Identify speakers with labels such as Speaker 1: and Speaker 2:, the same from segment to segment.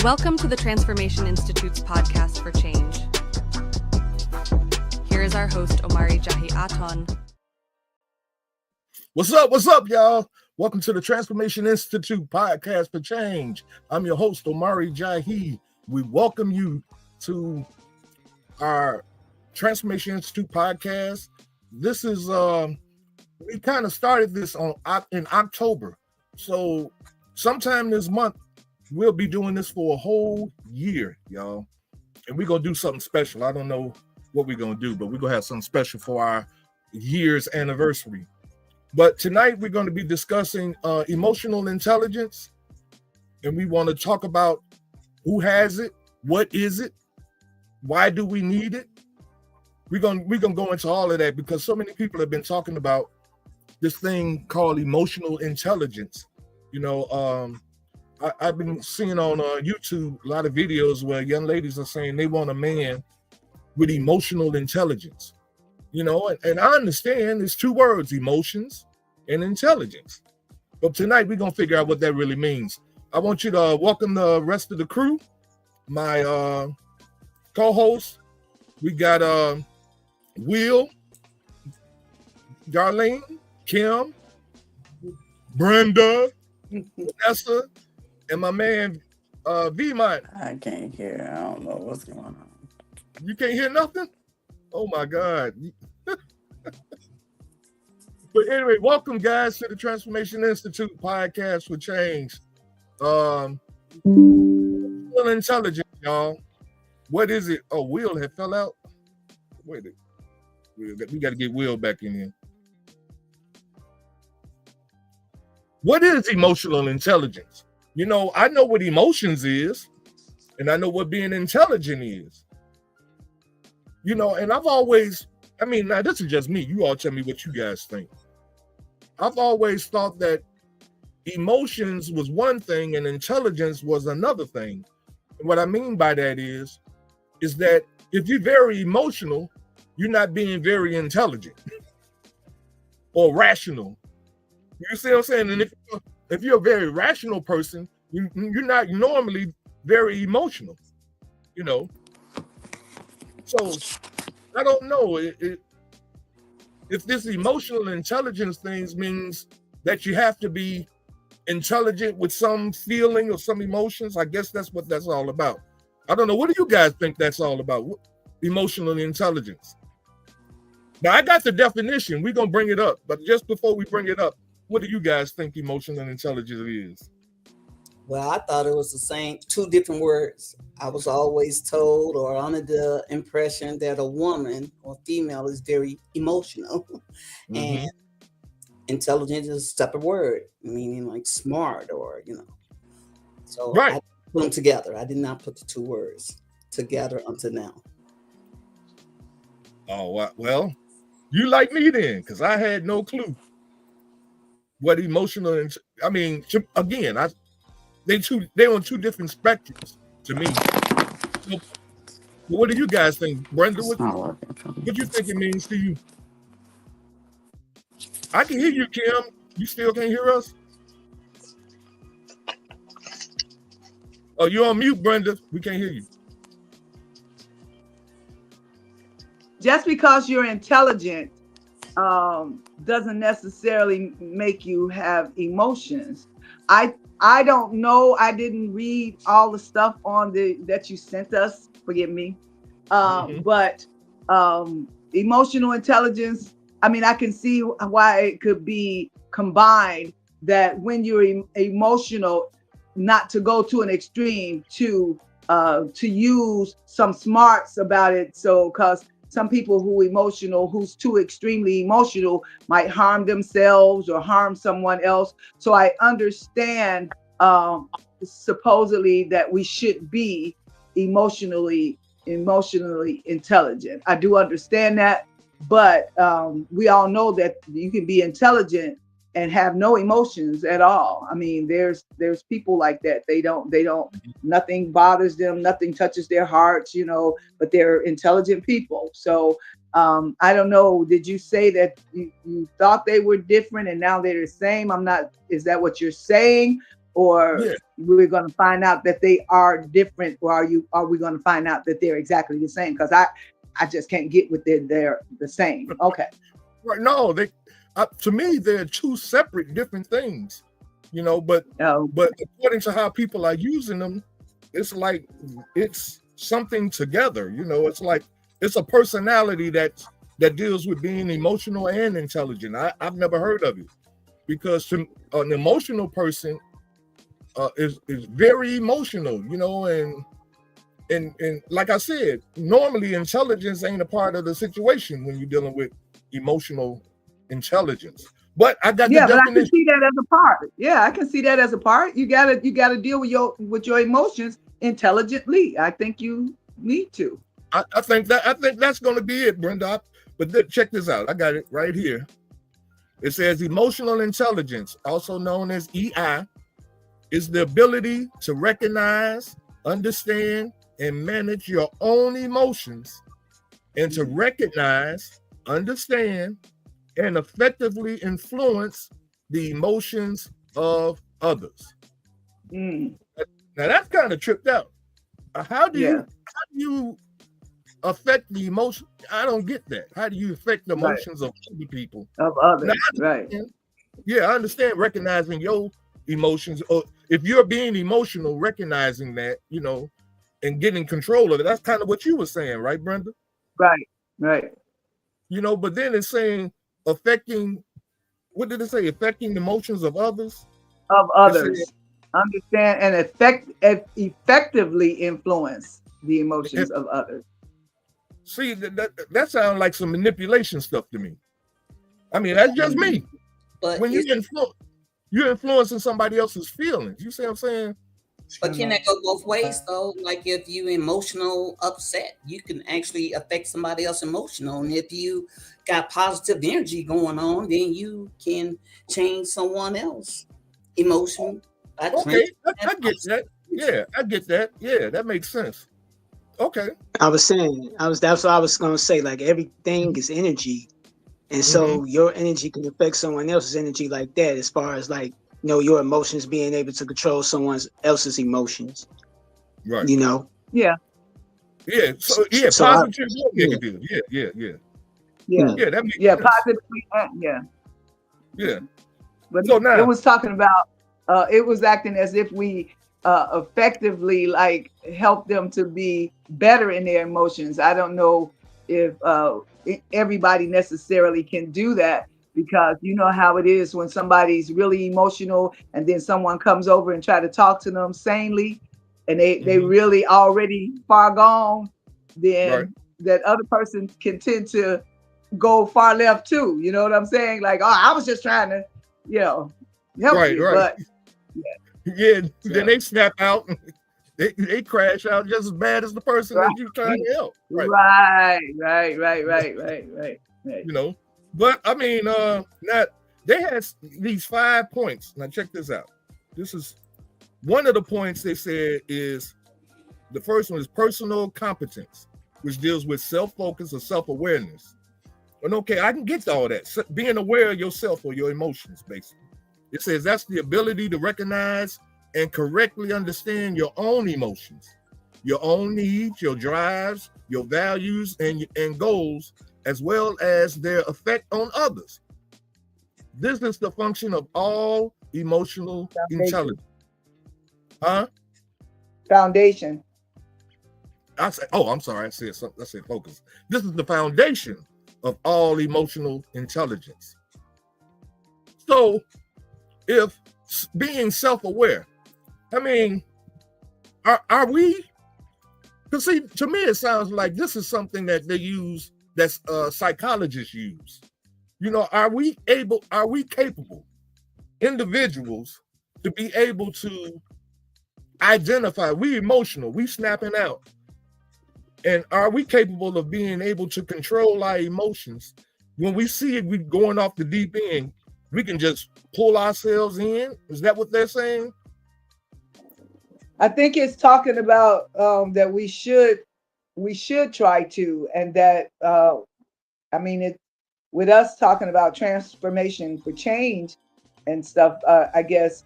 Speaker 1: Welcome to the Transformation Institute's podcast for change. Here is our host, Omari JAHI Aton.
Speaker 2: What's up, y'all? Welcome to the Transformation Institute podcast for change. I'm your host, Omari JAHI. We welcome you to our Transformation Institute podcast. This is, we kind of started this in October. So sometime this month, we'll be doing this for a whole year, y'all. And we're going to do something special. I don't know what we're going to do, but we're going to have something special for our year's anniversary. But tonight we're going to be discussing emotional intelligence. And we want to talk about who has it, what is it, why do we need it? We're going to go into all of that because so many people have been talking about this thing called emotional intelligence. You know, I've been seeing on YouTube a lot of videos where young ladies are saying they want a man with emotional intelligence. You know, and I understand it's two words, emotions and intelligence. But tonight we're going to figure out what that really means. I want you to welcome the rest of the crew. My co-host, we got Will, Darlene, Kim, Brenda, Vanessa, and my man V-Mont.
Speaker 3: I can't hear. I don't know what's going on.
Speaker 2: You can't hear nothing? Oh my God. But anyway, welcome guys to the Transformation Institute podcast for change. Emotional intelligence, y'all. What is it? Oh, Will had fell out. Wait, we got to get Will back in here. What is emotional intelligence? You know, I know what emotions is, and I know what being intelligent is. You know, and I've always, now this is just me. You all tell me what you guys think. I've always thought that emotions was one thing and intelligence was another thing. And what I mean by that is that if you're very emotional, you're not being very intelligent or rational. You see what I'm saying? And if you're a very rational person, you're not normally very emotional, you know. So I don't know if this emotional intelligence things means that you have to be intelligent with some feeling or some emotions. I guess that's what that's all about. I don't know. What do you guys think that's all about? Emotional intelligence. Now, I got the definition. We're going to bring it up. But just before we bring it up, what do you guys think emotional intelligence is?
Speaker 3: Well, I thought it was the same, two different words. I was always told or under the impression that a woman or female is very emotional. Mm-hmm. And intelligence is a separate word, meaning like smart or, you know. So right. I put them together. I did not put the two words together until now.
Speaker 2: Oh, well, you like me then, because I had no clue what emotional, again, they're on two different spectrums to me. So, what do you guys think, Brenda? What do you think it means to you? I can hear you, Kim. You still can't hear us? Oh, you're on mute, Brenda. We can't hear you.
Speaker 4: Just because you're intelligent doesn't necessarily make you have emotions. I don't know. I didn't read all the stuff on that you sent us. Forgive me. But emotional intelligence, I can see why it could be combined that when you're emotional, not to go to an extreme, to use some smarts about it. So, because some people who's too extremely emotional might harm themselves or harm someone else. So I understand supposedly that we should be emotionally intelligent. I do understand that, but we all know that you can be intelligent and have no emotions at all. There's people like that. They don't, nothing bothers them, nothing touches their hearts, but they're intelligent people. So I don't know, did you say that you thought they were different and now they're the same? Is that what you're saying? or
Speaker 2: Yeah.
Speaker 4: we're going to find out that they are different, or are we going to find out that they're exactly the same? Because I just can't get with they're the same. Okay.
Speaker 2: Right. No, to me, they're two separate different things, but
Speaker 4: Oh,
Speaker 2: according to how people are using them, it's like it's something together, it's like it's a personality that deals with being emotional and intelligent. I've never heard of it, because an emotional person is very emotional, and like I said, normally intelligence ain't a part of the situation when you're dealing with emotional intelligence. But I got the
Speaker 4: yeah, but I can
Speaker 2: definition.
Speaker 4: see that as a part. Yeah, I can see that as a part. You gotta deal with your emotions intelligently. I think you need to.
Speaker 2: I think that's going to be it, Brenda. But check this out. I got it right here. It says emotional intelligence, also known as EI, is the ability to recognize, understand, and manage your own emotions, and to recognize, understand, and effectively influence the emotions of others.
Speaker 4: Mm,
Speaker 2: Now that's kind of tripped out. How do
Speaker 4: yeah,
Speaker 2: you affect the emotion? I don't get that. How do you affect the
Speaker 4: right.
Speaker 2: emotions of other people?
Speaker 4: Of others,
Speaker 2: Now,
Speaker 4: right.
Speaker 2: yeah, I understand recognizing your emotions, or if you're being emotional, recognizing that, and getting control of it. That's kind of what you were saying, right, Brenda?
Speaker 4: Right, right.
Speaker 2: But then it's saying affecting, what did it say? Affecting the emotions of others?
Speaker 4: Of
Speaker 2: It said,
Speaker 4: others. Understand and effectively influence the emotions of others.
Speaker 2: see, that sounds like some manipulation stuff to me. I mean, that's just me.
Speaker 3: But
Speaker 2: When you're influencing somebody else's feelings. You see what I'm saying?
Speaker 3: But can that go both ways though? Like if you emotional upset, you can actually affect somebody else emotional. And if you got positive energy going on, then you can change someone else emotion.
Speaker 2: Okay, I get that. Yeah, I get that. Yeah, that makes sense. Okay.
Speaker 5: That's what I was gonna say. Like everything is energy. And so your energy can affect someone else's energy like that, as far as like, your emotions being able to control someone else's emotions.
Speaker 2: Right.
Speaker 5: Yeah.
Speaker 2: Yeah. So positive or negative. Yeah. Yeah, that makes sense.
Speaker 4: Positively,
Speaker 2: Yeah.
Speaker 4: But
Speaker 2: So now
Speaker 4: it was talking about it was acting as if we effectively like help them to be better in their emotions. I don't know if everybody necessarily can do that, because you know how it is when somebody's really emotional and then someone comes over and try to talk to them sanely, and they really already far gone, then that other person can tend to go far left too. You know what I'm saying? Like, oh, I was just trying to, help you, but
Speaker 2: yeah, then they snap out and they crash out just as bad as the person that you trying to help.
Speaker 4: Right.
Speaker 2: But I mean, now they had these 5 points. Now check this out. This is one of the points they said is the first one is personal competence, which deals with self-focus or self-awareness. And okay, I can get to all that. Being aware of yourself or your emotions, basically. It says that's the ability to recognize and correctly understand your own emotions, your own needs, your drives, your values, and goals, as well as their effect on others. This is the function of all emotional intelligence.
Speaker 4: Foundation.
Speaker 2: I'm sorry. I said focus. This is the foundation of all emotional intelligence. So, if being self-aware, I mean, are we? Because see, to me, it sounds like this is something that they use, that psychologists use. Are we capable individuals to be able to identify? We emotional, we snapping out. And are we capable of being able to control our emotions? When we see it, we going off the deep end, we can just pull ourselves in. Is that what they're saying?
Speaker 4: I think it's talking about that we should try to, and that I mean, it with us talking about transformation for change and stuff. I guess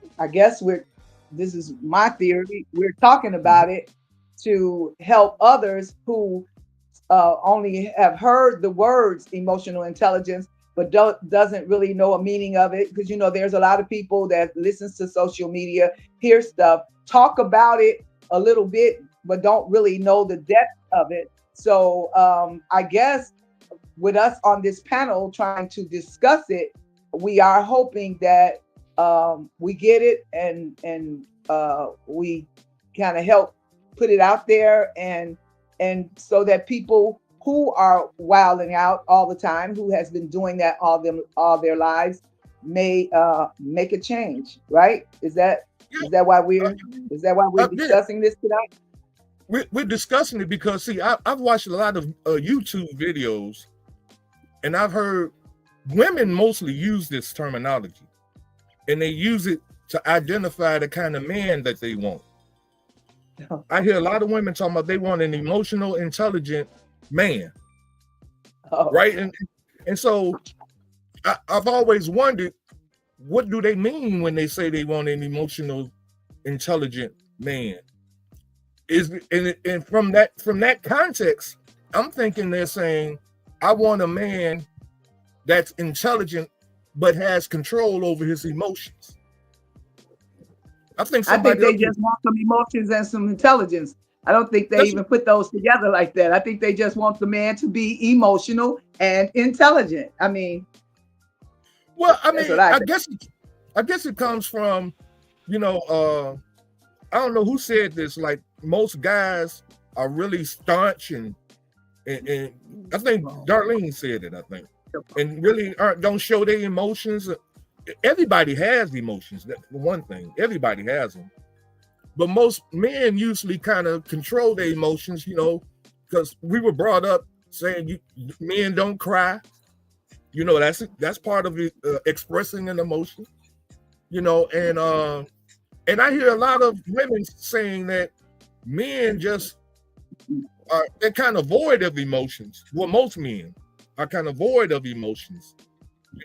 Speaker 4: this is my theory, we're talking about it to help others who only have heard the words emotional intelligence, but doesn't really know a meaning of it. Because, there's a lot of people that listens to social media, hear stuff, talk about it a little bit, but don't really know the depth of it. So I guess with us on this panel trying to discuss it, we are hoping that we get it and we kind of help put it out there, and so that people who are wilding out all the time, who has been doing that all their lives, may make a change. Right? Is that why we're discussing this tonight?
Speaker 2: We're discussing it because, see, I've watched a lot of YouTube videos, and I've heard women mostly use this terminology, and they use it to identify the kind of man that they want. I hear a lot of women talking about they want an emotional, intelligent man, right? And so I've always wondered, what do they mean when they say they want an emotional, intelligent man? And from that context, I'm thinking they're saying, I want a man that's intelligent but has control over his emotions. I think
Speaker 4: they just want some emotions and some intelligence. I don't think they even put those together like that. I think they just want the man to be emotional and intelligent. I
Speaker 2: guess it comes from, I don't know who said this, like most guys are really staunch and I think Darlene said it, I think, and really don't show their emotions. Everybody has emotions. That's one thing. Everybody has them. But most men usually kind of control their emotions, because we were brought up saying men don't cry. That's part of it, expressing an emotion, and I hear a lot of women saying that men they're kind of void of emotions. Well, most men are kind of void of emotions.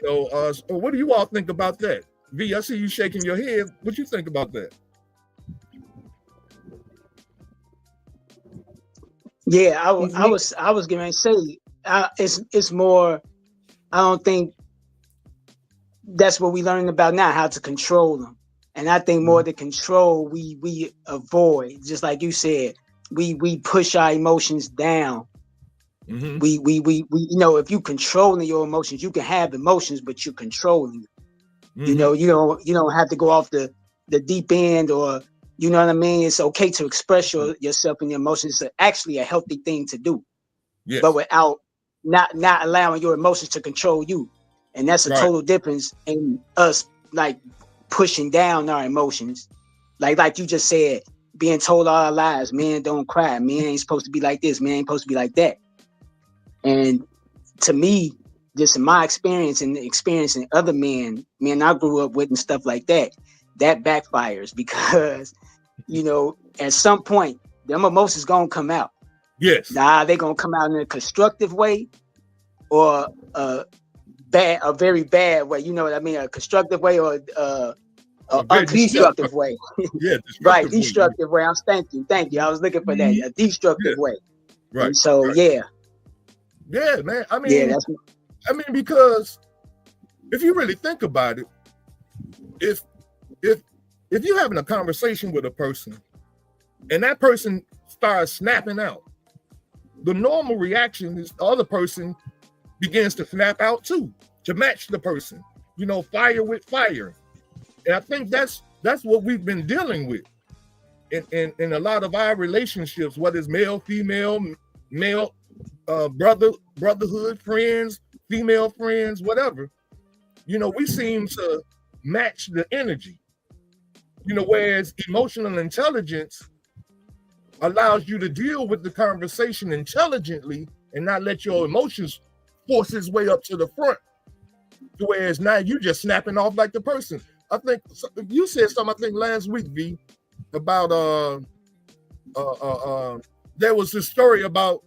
Speaker 2: What do you all think about that? V, I see you shaking your head. What you think about that?
Speaker 5: Yeah, I was going to say it's more. I don't think that's what we learning about now, how to control them. And I think more the control we avoid, just like you said, we push our emotions down. Mm-hmm. We if you controlling your emotions, you can have emotions, but you're controlling it. Mm-hmm. You don't have to go off the deep end, or you know what I mean. It's okay to express yourself and your emotions. It's actually a healthy thing to do, yes. But without not allowing your emotions to control you, and that's a total difference in us like pushing down our emotions, like you just said, being told all our lives, men don't cry, men ain't supposed to be like this, men ain't supposed to be like that. And to me, just in my experience and experiencing other men I grew up with and stuff like that backfires because, at some point, them emotions gonna come out.
Speaker 2: Yes.
Speaker 5: They gonna come out in a constructive way or a very bad way. You know what I mean? A constructive way or a undestructive way.
Speaker 2: Yeah,
Speaker 5: right, destructive way. Thank you. I was looking for that, a destructive way.
Speaker 2: Right.
Speaker 5: And so,
Speaker 2: Yeah, man. I mean, because if you really think about it, if you're having a conversation with a person and that person starts snapping out, the normal reaction is the other person begins to snap out too, to match the person, fire with fire. And I think that's what we've been dealing with in a lot of our relationships, whether it's male, female, male, brotherhood, friends, female friends, whatever. We seem to match the energy. Whereas emotional intelligence allows you to deal with the conversation intelligently and not let your emotions force its way up to the front. Whereas now you just snapping off like the person. I think you said something, I think last week, V, about there was this story about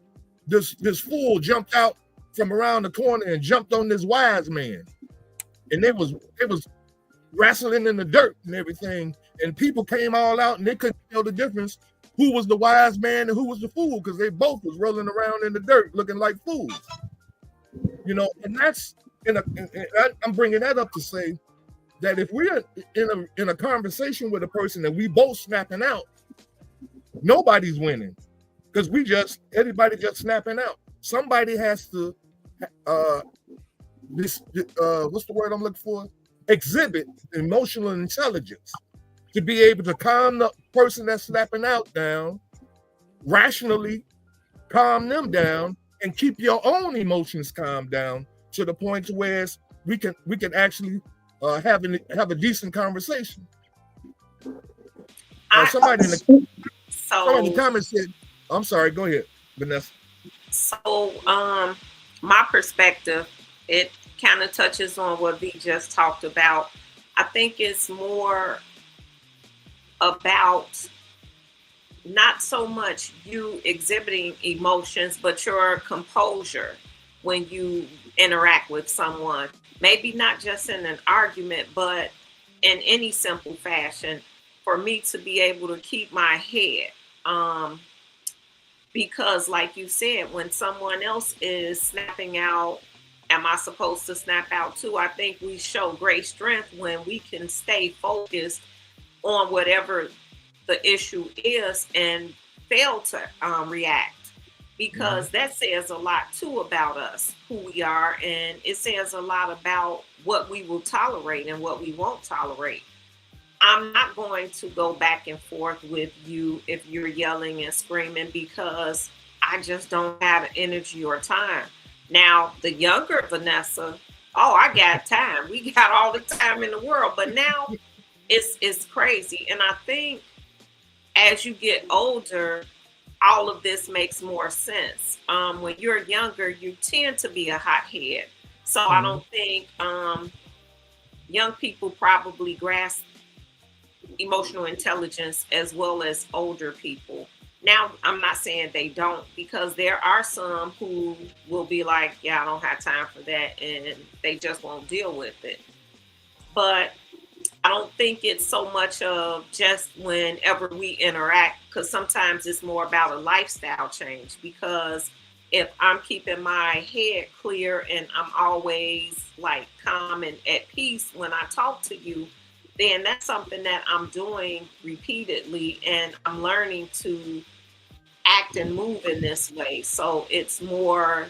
Speaker 2: this fool jumped out from around the corner and jumped on this wise man. And it was wrestling in the dirt and everything, and people came all out and they couldn't tell the difference who was the wise man and who was the fool, because they both was rolling around in the dirt looking like fools. You know, and that's I'm bringing that up to say that if we're in a conversation with a person and we both snapping out, nobody's winning, because everybody just snapping out. Somebody has to what's the word I'm looking for? Exhibit emotional intelligence to be able to calm the person that's snapping out down, rationally calm them down, and keep your own emotions calmed down to the point to where we can actually have a decent conversation. Somebody in the comments said, I'm sorry, go ahead, Vanessa.
Speaker 6: So my perspective, it kind of touches on what V just talked about. I think it's more about not so much you exhibiting emotions, but your composure when you interact with someone. Maybe not just in an argument, but in any simple fashion, for me to be able to keep my head. Because like you said, when someone else is snapping out, am I supposed to snap out too? I think we show great strength when we can stay focused on whatever the issue is and fail to react, because that says a lot too about us, who we are, and it says a lot about what we will tolerate and what we won't tolerate. I'm not going to go back and forth with you if you're yelling and screaming, because I just don't have the energy or time. Now, the younger Vanessa, I got time. We got all the time in the world, but now it's crazy. And I think as you get older, all of this makes more sense. When you're younger, you tend to be a hothead. So I don't think young people probably grasp emotional intelligence as well as older people. Now, I'm not saying they don't, because there are some who will be like, yeah, I don't have time for that, and they just won't deal with it. But I don't think it's so much of just whenever we interact, because sometimes it's more about a lifestyle change. Because if I'm keeping my head clear and I'm always like calm and at peace when I talk to you, then that's something that I'm doing repeatedly, and I'm learning to act and move in this way. So it's more,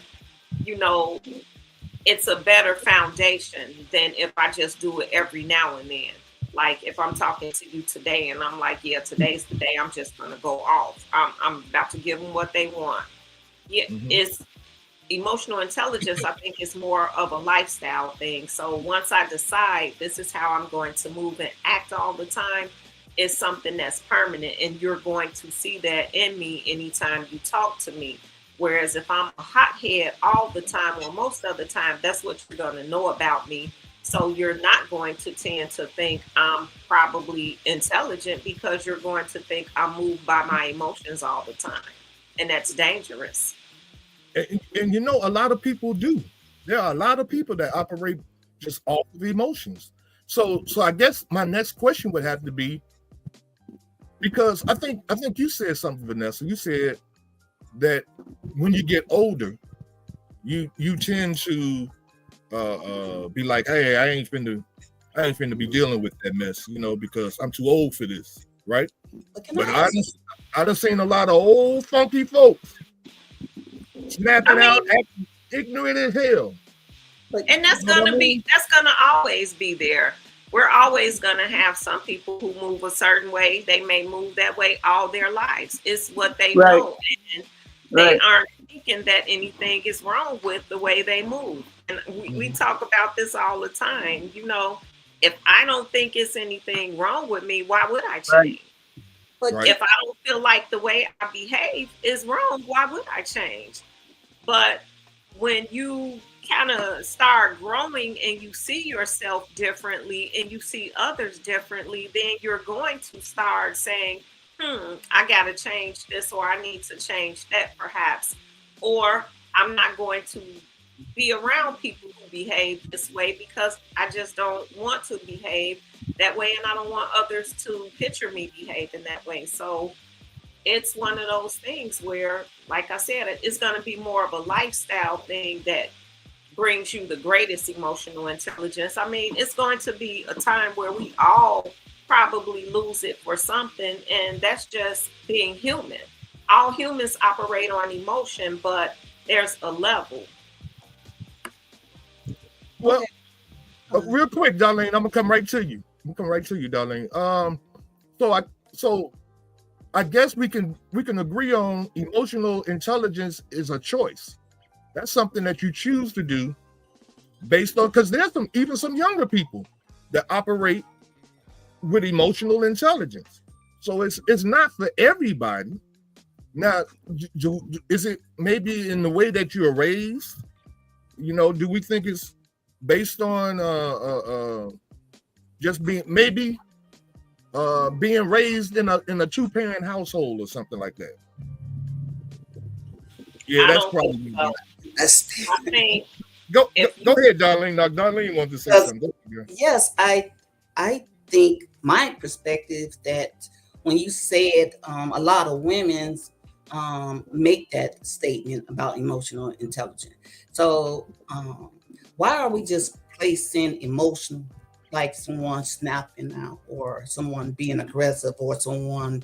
Speaker 6: it's a better foundation than if I just do it every now and then. Like if I'm talking to you today and I'm like, yeah, today's the day, I'm just going to go off. I'm about to give them what they want. Yeah, It's emotional intelligence. I think is more of a lifestyle thing. So once I decide this is how I'm going to move and act all the time, it's something that's permanent, and you're going to see that in me anytime you talk to me. Whereas if I'm a hothead all the time or most of the time, that's what you're going to know about me. So you're not going to tend to think I'm probably intelligent, because you're going to think I'm moved by my emotions all the time. And that's dangerous.
Speaker 2: And a lot of people do. There are a lot of people that operate just off of emotions. So I guess my next question would have to be, because I think you said something, Vanessa. You said that when you get older, you tend to be like, hey, I ain't finna be dealing with that mess, because I'm too old for this, right? But I done seen a lot of old funky folks snapping out, acting ignorant as hell.
Speaker 6: And that's gonna always be there. We're always gonna have some people who move a certain way. They may move that way all their lives. It's what they know, and they aren't thinking that anything is wrong with the way they move. And we talk about this all the time. If I don't think it's anything wrong with me, why would I change? But if I don't feel like the way I behave is wrong, why would I change? But when you kind of start growing and you see yourself differently and you see others differently, then you're going to start saying, I got to change this, or I need to change that perhaps, or I'm not going to be around people who behave this way because I just don't want to behave that way, and I don't want others to picture me behaving that way. So it's one of those things where, like I said, it's going to be more of a lifestyle thing that brings you the greatest emotional intelligence. I mean, it's going to be a time where we all probably lose it for something, and that's just being human. All humans operate on emotion, but there's a level.
Speaker 2: Well, real quick, Darlene, I'm gonna come right to you. Darlene. So I guess we can agree on emotional intelligence is a choice. That's something that you choose to do based on, because there's some younger people that operate with emotional intelligence. So it's not for everybody. Now, is it maybe in the way that you're raised? You know, do we think it's based on just being being raised in a 2-parent household or something like that? Yeah, that's probably.
Speaker 3: I
Speaker 6: think.
Speaker 2: Go ahead, Darlene. Now, Darlene wants to say something.
Speaker 3: Yes, I think my perspective that when you said a lot of women's make that statement about emotional intelligence. So why are we just placing emotional, like someone snapping out or someone being aggressive or someone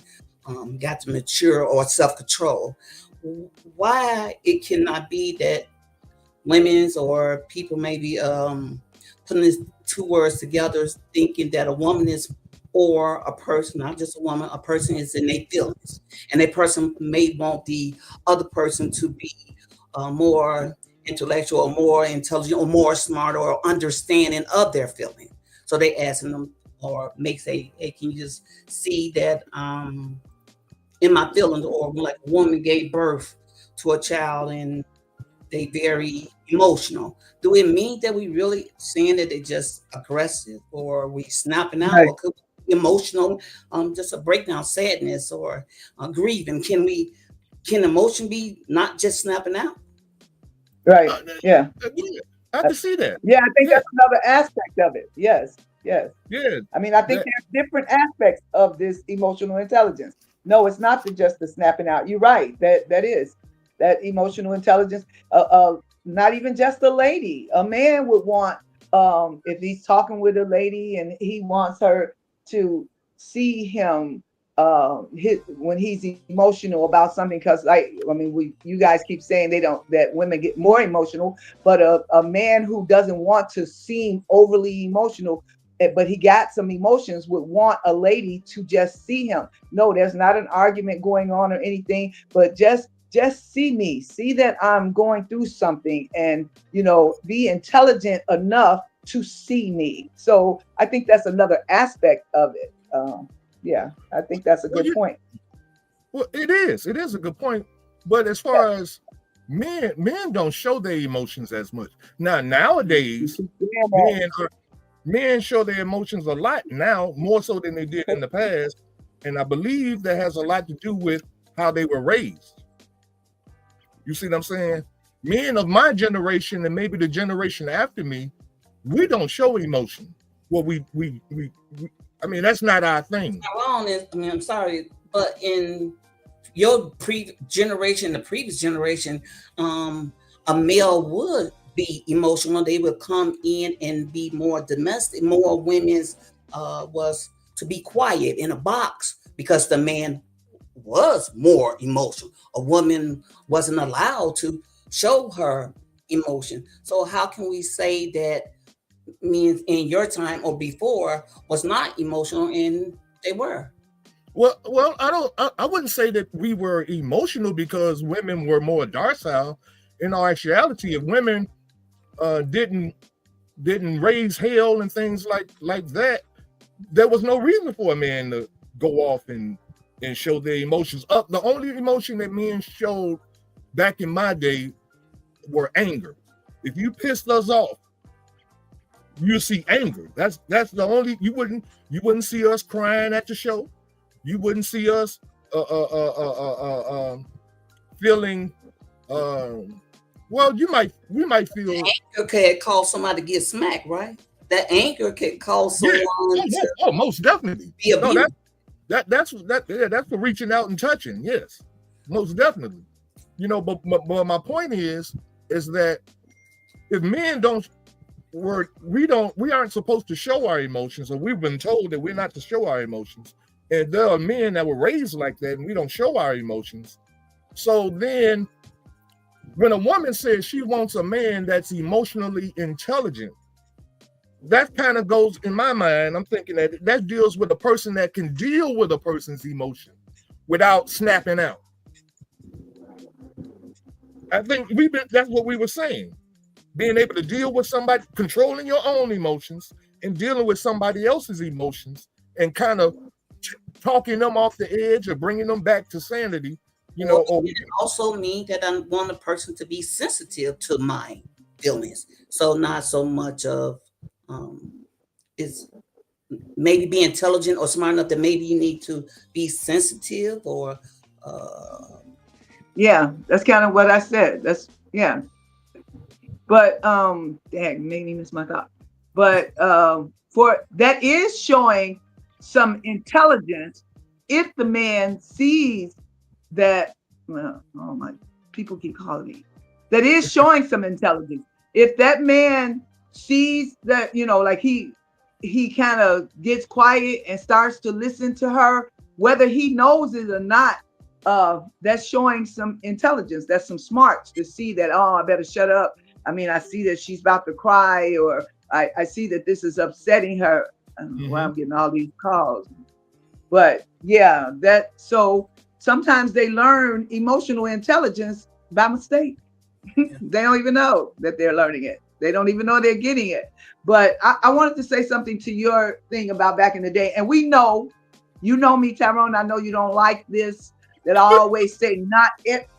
Speaker 3: got to mature or self-control? Why it cannot be that women's or people maybe putting these two words together, thinking that a woman is, or a person, not just a woman, a person is in their feelings, and a person may want the other person to be more intellectual or more intelligent or more smart or understanding of their feelings. So they asking them or may say, hey, can you just see that in my feelings, or like a woman gave birth to a child and they very emotional. Do it mean that we really saying that they just aggressive or we snapping out, or could be emotional, just a breakdown, sadness or grieving? Can emotion be not just snapping out?
Speaker 4: Right. Yeah.
Speaker 2: I can see that.
Speaker 4: Yeah, I think that's another aspect of it. Yes.
Speaker 2: Yeah.
Speaker 4: I mean, I think there's different aspects of this emotional intelligence. No, it's not just the snapping out. You're right. That is that emotional intelligence. Not even just a lady. A man would want, if he's talking with a lady and he wants her to see him when he's emotional about something, because you guys keep saying that women get more emotional, but a man who doesn't want to seem overly emotional, but he got some emotions, would want a lady to just see him. No, there's not an argument going on or anything, but just see me, see that I'm going through something, and be intelligent enough to see me. So I think that's another aspect of it. Yeah, I think that's a good point.
Speaker 2: Well, it is a good point. But as far as men don't show their emotions as much. Nowadays, men show their emotions a lot now, more so than they did in the past. And I believe that has a lot to do with how they were raised. You see what I'm saying? Men of my generation and maybe the generation after me, we don't show emotion. Well, we I mean, that's not our thing.
Speaker 3: I'm sorry, but in your previous generation, a male would be emotional. They would come in and be more domestic. More women's was to be quiet in a box because the man was more emotional. A woman wasn't allowed to show her emotion. So how can we say that men in your time or before was not emotional and they were?
Speaker 2: Well, I wouldn't say that we were emotional because women were more docile. In all actuality, if women didn't raise hell and things like that, there was no reason for a man to go off and show their emotions up. The only emotion that men showed back in my day were anger. If you pissed us off, you see anger. That's the only. You wouldn't see us crying at the show. You wouldn't see us feeling Well, we might feel
Speaker 3: Anger can cause somebody to get smacked, right? That anger can cause someone to
Speaker 2: most definitely.
Speaker 3: be abused.
Speaker 2: That's for reaching out and touching. Yes, most definitely. You know, but my point is that if men we aren't supposed to show our emotions, or we've been told that we're not to show our emotions, and there are men that were raised like that, and we don't show our emotions. So then, when a woman says she wants a man that's emotionally intelligent, that kind of goes in my mind. I'm thinking that deals with a person that can deal with a person's emotion without snapping out. I think that's what we were saying. Being able to deal with somebody, controlling your own emotions and dealing with somebody else's emotions, and kind of talking them off the edge or bringing them back to sanity. You know,
Speaker 3: it also means that I want a person to be sensitive to my feelings. So not so much of is maybe be intelligent or smart enough that maybe you need to be sensitive or
Speaker 4: yeah, that's kind of what I said. That's yeah. But dang, made me miss my thought. But for that is showing some intelligence if the man sees that. Well, oh my, people keep calling me. That is showing some intelligence. If that man sees that, you know, like he kind of gets quiet and starts to listen to her, whether he knows it or not, that's showing some intelligence. That's some smarts to see that, oh, I better shut up. I mean, I see that she's about to cry, or I see that this is upsetting her. I don't know why I'm getting all these calls. But yeah, so sometimes they learn emotional intelligence by mistake. They don't even know that they're learning it. They don't even know they're getting it. But I wanted to say something to your thing about back in the day. And we know, you know me, Tyrone, I know you don't like this, that I always say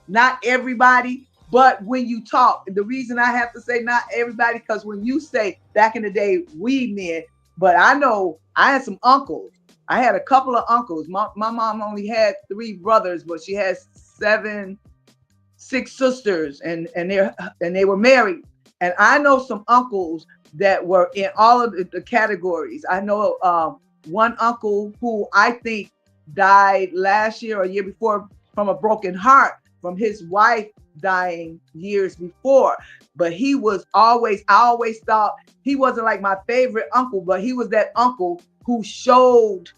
Speaker 4: not everybody. But when you talk, the reason I have to say not everybody, because when you say back in the day, we men, but I know I had some uncles. I had a couple of uncles. My mom only had 3 brothers, but she has 6 sisters, and they were married. And I know some uncles that were in all of the categories. I know one uncle who I think died last year or year before from a broken heart from his wife dying years before. But he was I always thought he wasn't like my favorite uncle, but he was that uncle who showed,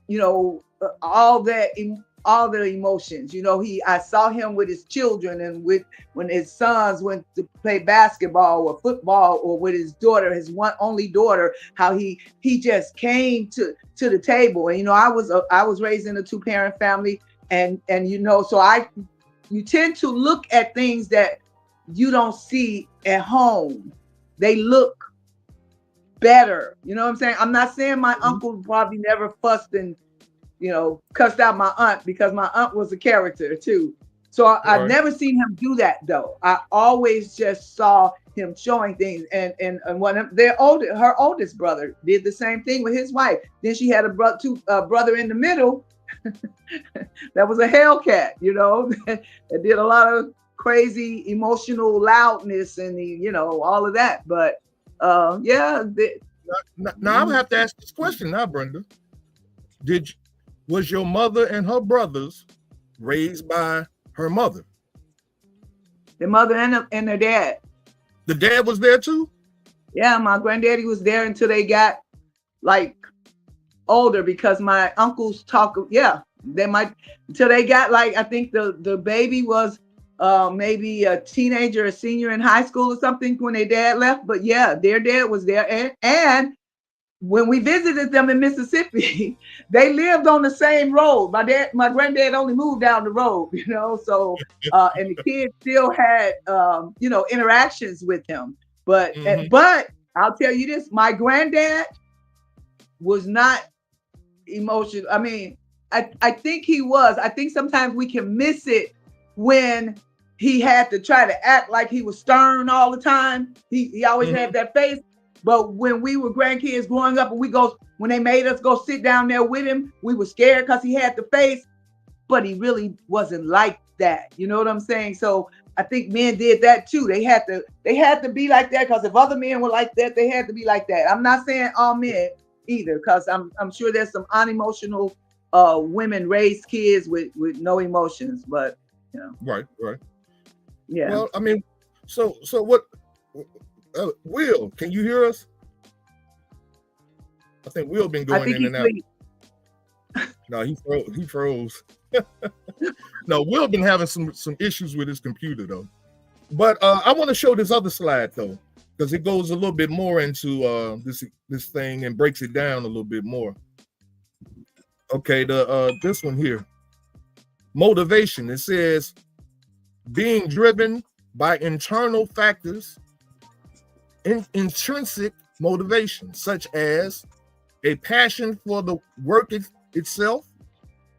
Speaker 4: you know, all the emotions. You know, I saw him with his children, and when his sons went to play basketball or football, or with his daughter, his one only daughter, how he just came to the table. And you know, I was raised in a 2-parent family, and you know, so you tend to look at things that you don't see at home. They look better. You know what I'm saying? I'm not saying my uncle probably never fussed and, you know, cussed out my aunt, because my aunt was a character too. So I've never seen him do that though. I always just saw him showing things. And one of her oldest brother did the same thing with his wife. Then she had a brother in the middle that was a Hellcat, you know, that did a lot of crazy emotional loudness and you know, all of that. But yeah.
Speaker 2: Now I would have to ask this question now, Brenda. Was your mother and her brothers raised by her mother?
Speaker 4: The mother and their dad.
Speaker 2: The dad was there too?
Speaker 4: Yeah, my granddaddy was there until they got like older, because my uncles until they got like, I think the baby was maybe a teenager, a senior in high school or something when their dad left. But yeah, their dad was there. And when we visited them in Mississippi, they lived on the same road. My granddad only moved down the road, you know, so and the kids still had you know, interactions with him. But but I'll tell you this, my granddad was not emotional. I mean, I think he was. I think sometimes we can miss it when he had to try to act like he was stern all the time. He always had that face. But when we were grandkids growing up, and when they made us go sit down there with him, we were scared because he had the face, but he really wasn't like that. You know what I'm saying? So I think men did that too. They had to be like that, because if other men were like that, they had to be like that. I'm not saying all men either, because I'm sure there's some unemotional women raised kids with no emotions, but you know.
Speaker 2: Right.
Speaker 4: Yeah.
Speaker 2: Well, I mean, so what? Will, can you hear us? I think Will been going in and out. No, he froze. No, Will been having some issues with his computer though. But I want to show this other slide though, because it goes a little bit more into this thing and breaks it down a little bit more. Okay, this one here, motivation. It says being driven by internal factors, intrinsic motivation, such as a passion for the work itself,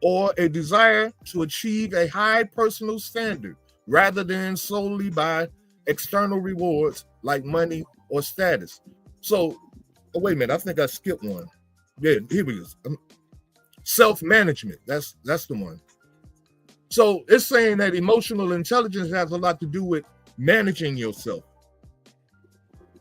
Speaker 2: or a desire to achieve a high personal standard, rather than solely by external rewards like money or status. So, oh, wait a minute, I think I skipped one. Yeah, here we go. Self-management, that's the one. So it's saying that emotional intelligence has a lot to do with managing yourself.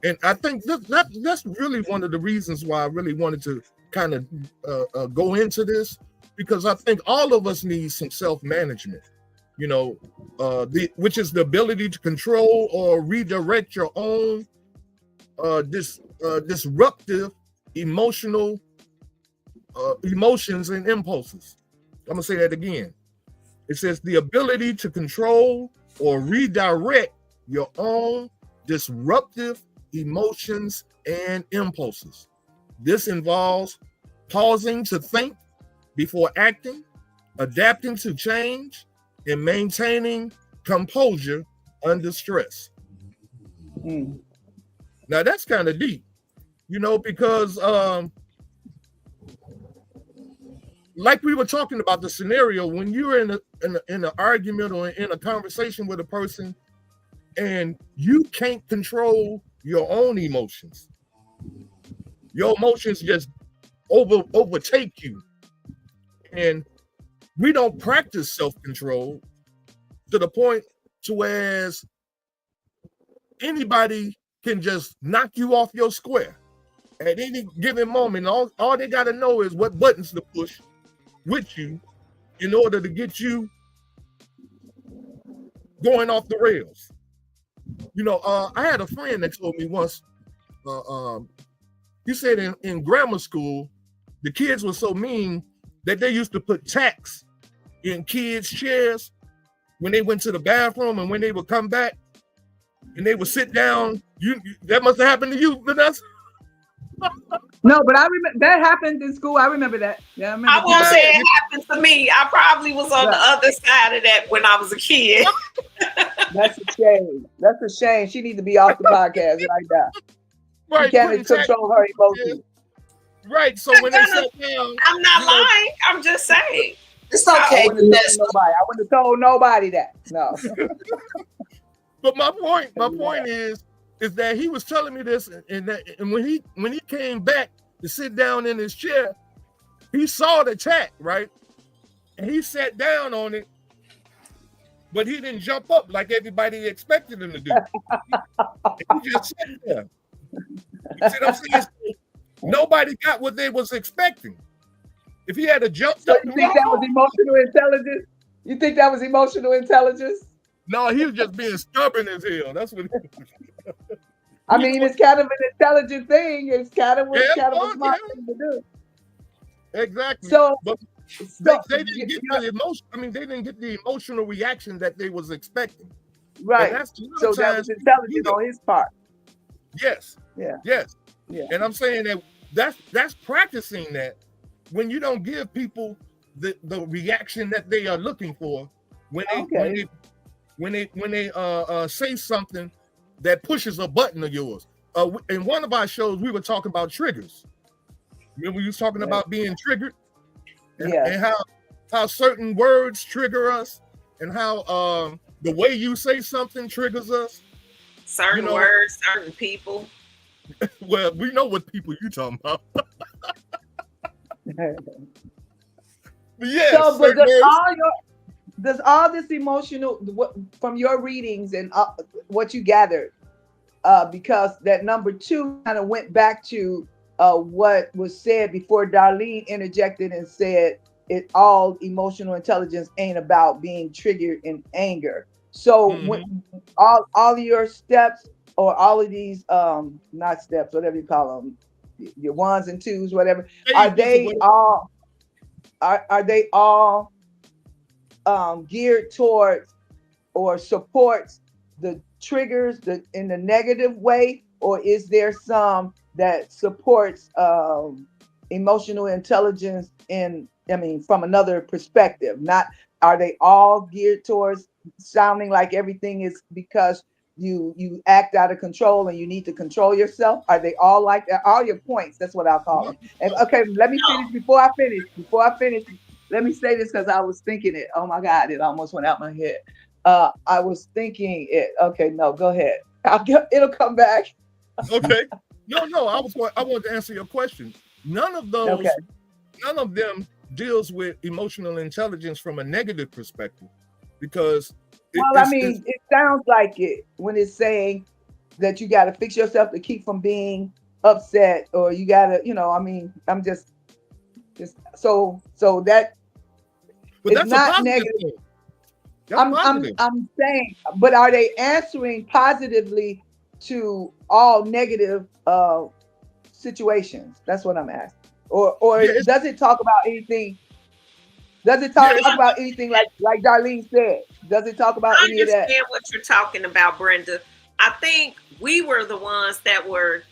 Speaker 2: And I think that's really one of the reasons why I really wanted to kind of go into this, because I think all of us need some self-management, you know, which is the ability to control or redirect your own disruptive emotions and impulses. I'm gonna say that again. It says the ability to control or redirect your own disruptive emotions and impulses. This involves pausing to think before acting, adapting to change, and maintaining composure under stress. Now that's kind of deep, you know, because like we were talking about the scenario, when you're in an argument or in a conversation with a person and you can't control your own emotions, your emotions just overtake you. And we don't practice self-control to the point to where anybody can just knock you off your square at any given moment. All they got to know is what buttons to push with you in order to get you going off the rails. You know, I had a friend that told me once, he said in grammar school, the kids were so mean that they used to put tacks in kids' chairs when they went to the bathroom, and when they would come back and they would sit down. That must have happened to you, Vanessa.
Speaker 4: No, but I remember that happened in school. I remember that. Yeah,
Speaker 6: I won't say it happened to me. I probably was on the other side of that when I was a kid.
Speaker 4: That's a shame. That's a shame. She needs to be off the podcast right now.
Speaker 2: Right,
Speaker 4: she can't control her emotions.
Speaker 2: Right. So when they sat down,
Speaker 6: I'm not lying. I'm just saying.
Speaker 3: It's okay.
Speaker 4: I wouldn't have told nobody that. No.
Speaker 2: But my point is that he was telling me this, and when he came back to sit down in his chair, he saw the chat, right? And he sat down on it, but he didn't jump up like everybody expected him to do. He just sat there. You see what I'm saying? Nobody got what they was expecting. If he had a jump,
Speaker 4: so you think that was emotional intelligence? You think that was emotional intelligence?
Speaker 2: No, he was just being stubborn as hell. That's what.
Speaker 4: I mean, it's kind of an intelligent thing. It's kind of a smart thing to do.
Speaker 2: Exactly.
Speaker 4: But
Speaker 2: they didn't get the emotion. I mean, they didn't get the emotional reaction that they was expecting.
Speaker 4: Right. So that was intelligent on his part.
Speaker 2: Yes.
Speaker 4: Yeah.
Speaker 2: Yes.
Speaker 4: Yeah.
Speaker 2: And I'm saying that's practicing that when you don't give people the reaction that they are looking for when they say something that pushes a button of yours. In one of our shows, we were talking about triggers. Remember, we was talking about being triggered, and how certain words trigger us, and how the way you say something triggers us.
Speaker 6: Certain words, certain people.
Speaker 2: Well, we know what people you talking about.
Speaker 4: Yes. So, but does all this emotional from your readings and what you gathered, because that number 2 kind of went back to what was said before Darlene interjected and said it all emotional intelligence ain't about being triggered in anger. So when, all your steps or all of these not steps, whatever you call them, your 1s and 2s, whatever, are they all are they all geared towards or supports the triggers in the negative way, or is there some that supports emotional intelligence from another perspective? Not, are they all geared towards sounding like everything is because you act out of control and you need to control yourself? Are they all like that? All your points, that's what I'll call them. And, okay, let me finish before I finish. Let me say this because I was thinking it. Oh my God, it almost went out my head. I was thinking it. Okay, no, go ahead. It'll come back.
Speaker 2: Okay. No, I wanted to answer your question. None of them deals with emotional intelligence from a negative perspective, because
Speaker 4: it sounds like it when it's saying that you got to fix yourself to keep from being upset, or you got to, I'm just so that
Speaker 2: but
Speaker 4: it's
Speaker 2: that's
Speaker 4: not
Speaker 2: a
Speaker 4: negative.
Speaker 2: thing.
Speaker 4: I'm saying, but are they answering positively to all negative situations? That's what I'm asking. Or does it talk about anything? Does it talk about anything like Darlene said? Does it talk about any of that?
Speaker 6: I understand what you're talking about, Brenda. I think we were the ones that were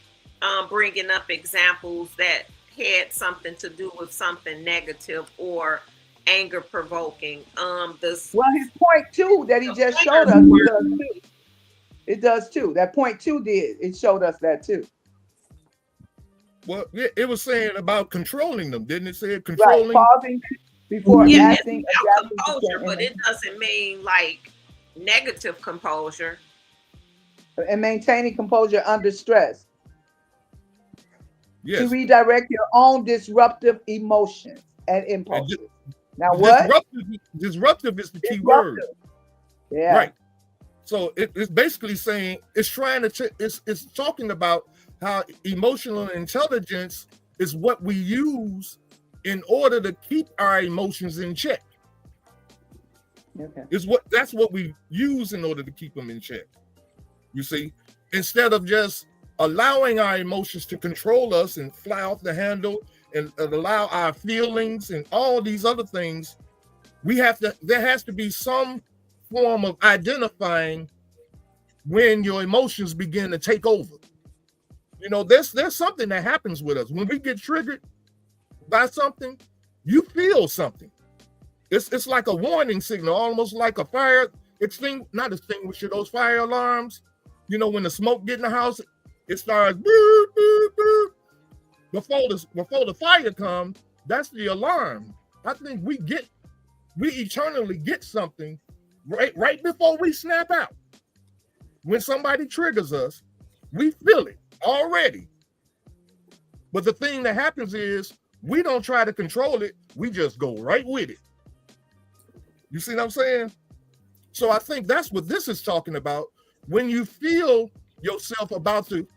Speaker 6: bringing up examples that had something to do with something negative or anger provoking. His
Speaker 4: point 2 that he just showed us does too. That point 2 did. It showed us that too.
Speaker 2: Well, it was saying about controlling them, didn't it? Say controlling.
Speaker 4: Right, pausing before acting.
Speaker 6: Composure, but it doesn't mean like negative composure.
Speaker 4: And maintaining composure under stress.
Speaker 2: Yes.
Speaker 4: To redirect your own disruptive emotions and impulses. Now what?
Speaker 2: Disruptive is the key word.
Speaker 4: Yeah.
Speaker 2: Right. So it's basically saying it's talking about how emotional intelligence is what we use in order to keep our emotions in check.
Speaker 4: Okay.
Speaker 2: That's what we use in order to keep them in check. You see, instead of just allowing our emotions to control us and fly off the handle and allow our feelings and all these other things, there has to be some form of identifying when your emotions begin to take over. There's something that happens with us when we get triggered by something. You feel something. It's like a warning signal, almost like a fire not extinguisher, those fire alarms. When the smoke get in the house, it starts boop, boop, boop. Before the fire comes, that's the alarm. I think we eternally get something right before we snap out. When somebody triggers us, we feel it already. But the thing that happens is we don't try to control it. We just go right with it. You see what I'm saying? So I think that's what this is talking about. When you feel yourself about to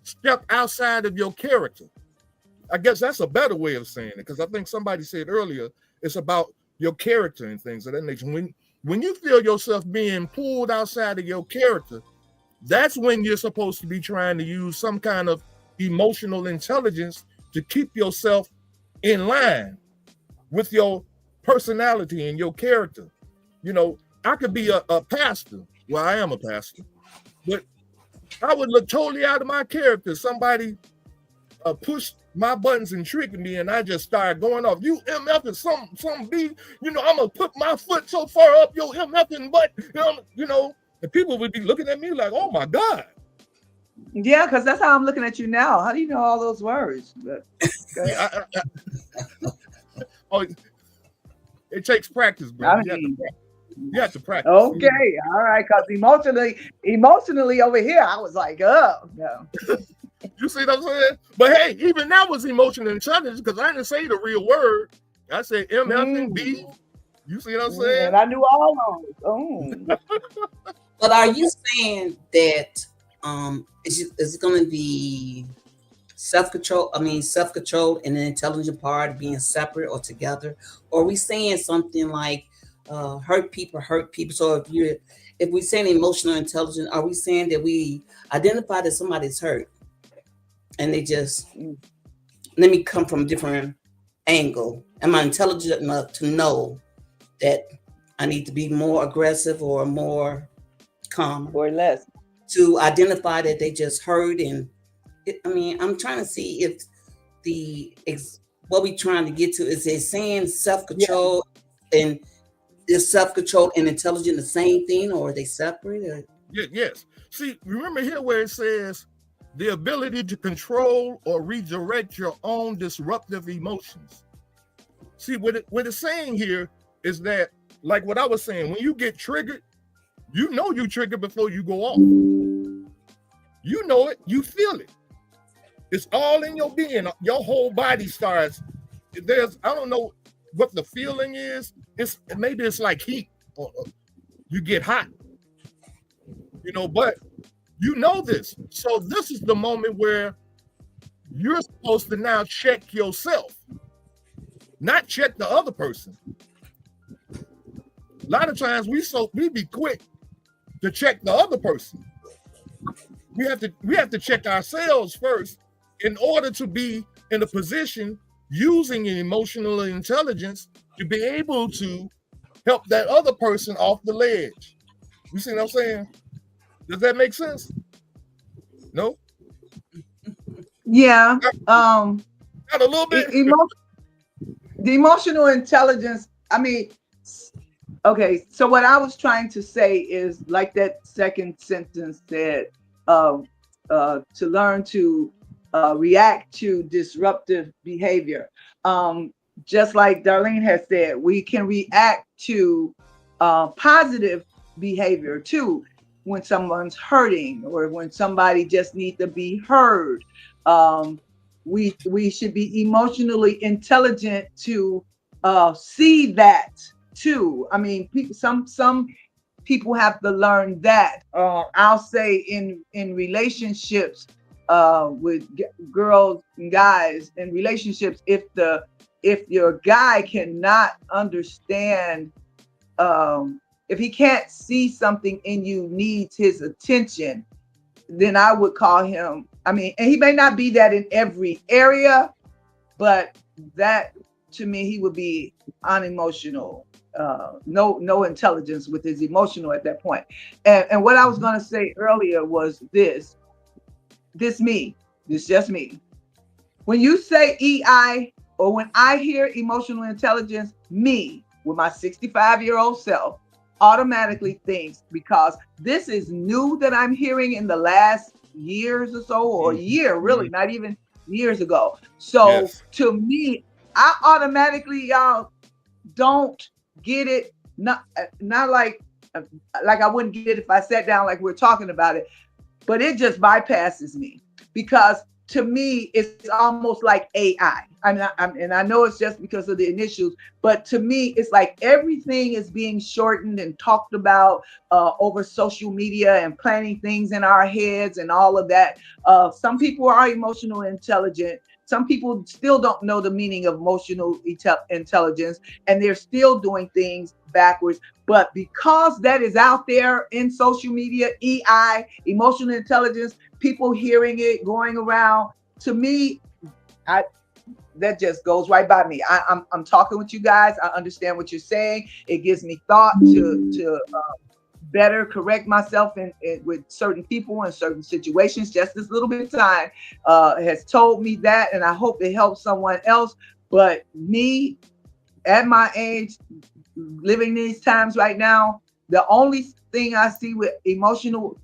Speaker 2: step outside of your character, I guess that's a better way of saying it, because I think somebody said earlier it's about your character and things of that nature. When you feel yourself being pulled outside of your character, that's when you're supposed to be trying to use some kind of emotional intelligence to keep yourself in line with your personality and your character. I could be a pastor. Well, I am a pastor, but I would look totally out of my character. Somebody pushed my buttons and tricked me, and I just started going off. You MF and some B, I'm gonna put my foot so far up your MF and butt, and people would be looking at me like, oh my God.
Speaker 4: Yeah, because that's how I'm looking at you now. How do you know all those words?
Speaker 2: It takes practice, bro. You have to practice.
Speaker 4: Okay, all right. Because emotionally over here, I was like, oh no.
Speaker 2: You see what I'm saying? But hey, even that was emotional intelligence, because I didn't say the real word. I said MF and B, You see what I'm saying?
Speaker 4: And I knew all those. Oh.
Speaker 3: But are you saying that is it going to be self-control? I mean, self-control and the intelligent part being separate or together? Or are we saying something like hurt people? So if we're saying emotional intelligence, are we saying that we identify that somebody's hurt and they just let me come from a different angle? Am I intelligent enough to know that I need to be more aggressive or more calm
Speaker 4: Or less?
Speaker 3: to identify that they just hurt? And I'm trying to see if what we're trying to get to is it saying self-control and is self-control and intelligence the same thing, or are they separate? Or?
Speaker 2: Yes. See, remember here where it says the ability to control or redirect your own disruptive emotions. See, what it's saying here is that, like what I was saying, when you get triggered, you know you triggered before you go off. You know it, you feel it. It's all in your being. Your whole body starts. I don't know what the feeling is. Maybe it's like heat. Or you get hot. But you know this. So this is the moment where you're supposed to now check yourself, not check the other person. A lot of times we be quick to check the other person. We have to check ourselves first in order to be in a position using emotional intelligence to be able to help that other person off the ledge. You see what I'm saying? Does that make sense? No?
Speaker 4: Yeah.
Speaker 2: Not a little bit.
Speaker 4: The emotional intelligence, okay, so what I was trying to say is, like that second sentence said, to learn to react to disruptive behavior. Just like Darlene has said, we can react to positive behavior too, when someone's hurting or when somebody just needs to be heard. We should be emotionally intelligent to see that too. Some people have to learn that. I'll say in relationships with girls and guys, in relationships, if your guy cannot understand, if he can't see something in you needs his attention, then I would call him, and he may not be that in every area, but that to me, he would be unemotional, no intelligence with his emotional at that point. And what I was going to say earlier was this just me. When you say EI, or when I hear emotional intelligence, me with my 65-year-old self automatically thinks, because this is new that I'm hearing in the last years or so, or year, really, not even years ago. So to me, I automatically, y'all, don't get it. Not like I wouldn't get it if I sat down like we're talking about it, but it just bypasses me, because to me, it's almost like AI. And I know it's just because of the initials, but to me, it's like everything is being shortened and talked about over social media and planting things in our heads and all of that. Some people are emotional intelligent. Some people still don't know the meaning of emotional intelligence, and they're still doing things backwards. But because that is out there in social media, EI, emotional intelligence, people hearing it, going around, to me, that just goes right by me. I'm talking with you guys. I understand what you're saying. It gives me thought to better correct myself with certain people in certain situations. Just this little bit of time has told me that, and I hope it helps someone else. But me, at my age, living these times right now, the only thing I see with emotional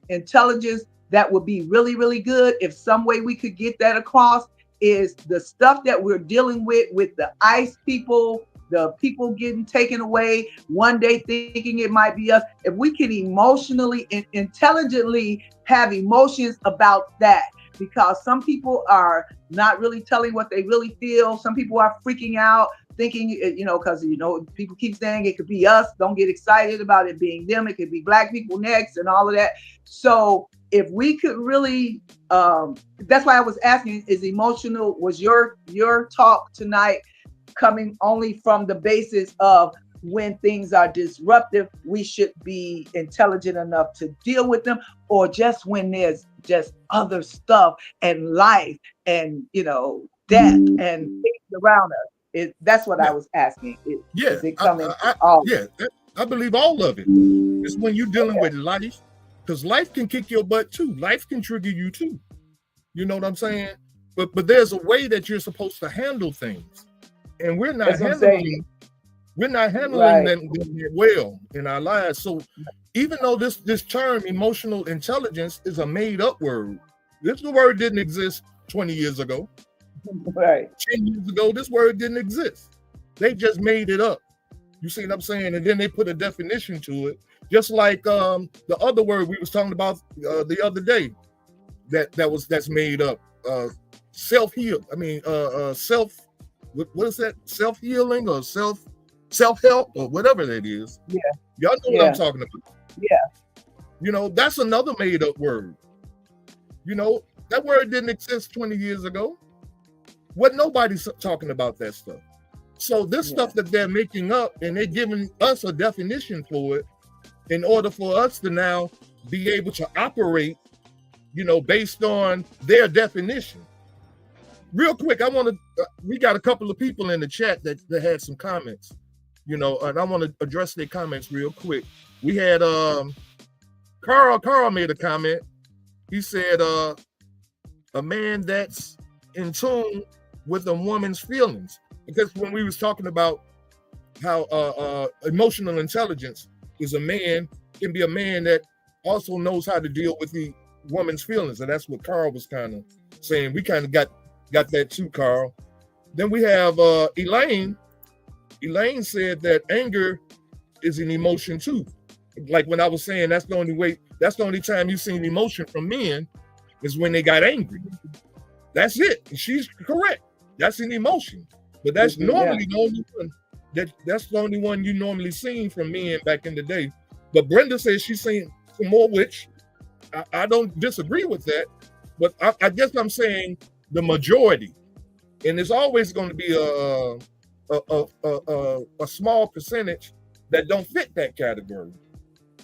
Speaker 4: intelligence that would be really, really good, if some way we could get that across, is the stuff that we're dealing with the ICE people, the people getting taken away one day thinking it might be us. If we can emotionally and intelligently have emotions about that, because some people are not really telling what they really feel. Some people are freaking out, thinking, because, people keep saying it could be us. Don't get excited about it being them. It could be Black people next and all of that. So if we could really, that's why I was asking, was your talk tonight coming only from the basis of when things are disruptive, we should be intelligent enough to deal with them, or just when there's just other stuff and life and, death and things around us? That's what I was asking. Is it coming all?
Speaker 2: Yeah, I believe all of it. It's when you're dealing with life, because life can kick your butt too. Life can trigger you too. You know what I'm saying? But there's a way that you're supposed to handle things, and we're not handling them well in our lives. So even though this term emotional intelligence is a made up word, this word didn't exist 20 years ago.
Speaker 4: Right.
Speaker 2: 10 years ago, this word didn't exist. They just made it up. You see what I'm saying? And then they put a definition to it, just like the other word we was talking about the other day that's made up. Self-heal. What is that? Self-healing or self-help or whatever that is.
Speaker 4: Yeah.
Speaker 2: Y'all know what I'm talking about.
Speaker 4: Yeah.
Speaker 2: That's another made up word. That word didn't exist 20 years ago. Nobody's talking about that stuff. So this stuff that they're making up, and they're giving us a definition for it in order for us to now be able to operate, based on their definition. Real quick, we got a couple of people in the chat that had some comments, and I want to address their comments real quick. We had Carl made a comment. He said, a man that's in tune with a woman's feelings. Because when we was talking about how emotional intelligence can be a man that also knows how to deal with the woman's feelings. And that's what Carl was kind of saying. We kind of got that too, Carl. Then we have Elaine. Elaine said that anger is an emotion too. Like when I was saying, that's the only time you've seen emotion from men is when they got angry. That's it. And she's correct. That's an emotion. But that's normally the only one. That's the only one you normally seen from men back in the day. But Brenda says she's seen some more, which I don't disagree with that. But I guess I'm saying the majority, and there's always going to be a small percentage that don't fit that category.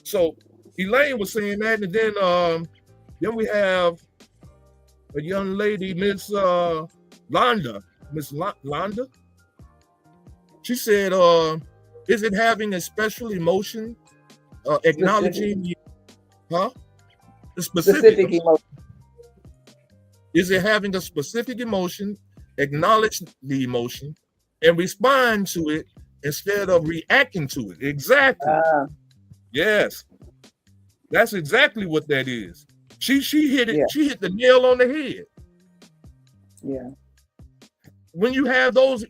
Speaker 2: So Elaine was saying that, and then we have a young lady, Miss Londa. She said, is it having a special emotion, acknowledging the specific emotion? Is it having a specific emotion, acknowledge the emotion, and respond to it instead of reacting to it? Exactly. Yes. That's exactly what that is. She hit it. Yeah. She hit the nail on the head.
Speaker 4: Yeah.
Speaker 2: When those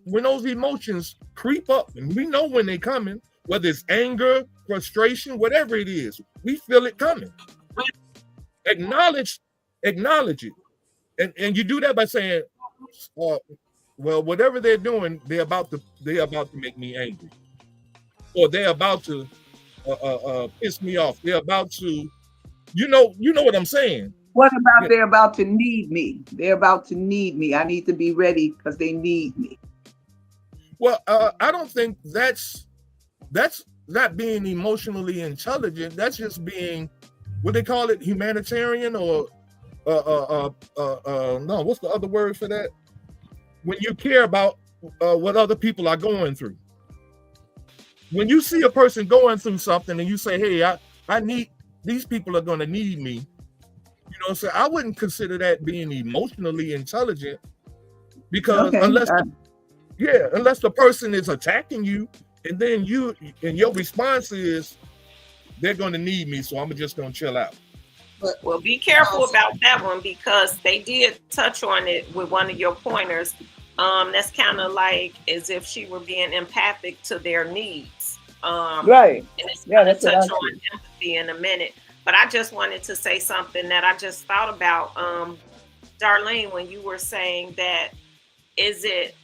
Speaker 2: emotions creep up, and we know when they're coming, whether it's anger, frustration, whatever it is, we feel it coming. Acknowledge it. And you do that by saying, well, whatever they're doing, they're about to make me angry. Or they're about to piss me off. They're about to, you know what I'm saying.
Speaker 4: What about they're about to need me? They're about to need me. I need to be ready because they need me.
Speaker 2: Well, I don't think that's not being emotionally intelligent. That's just being, what they call it, humanitarian, or no, what's the other word for that? When you care about what other people are going through. When you see a person going through something and you say, hey, I need, these people are going to need me. So I wouldn't consider that being emotionally intelligent, because unless the person is attacking you, and then your response is, they're going to need me, so I'm just going to chill out.
Speaker 6: Well, be careful about that one, because they did touch on it with one of your pointers. That's kind of like as if she were being empathic to their needs.
Speaker 4: Right.
Speaker 6: And it's going to touch on empathy in a minute. But I just wanted to say something that I just thought about. Darlene, when you were saying that, is it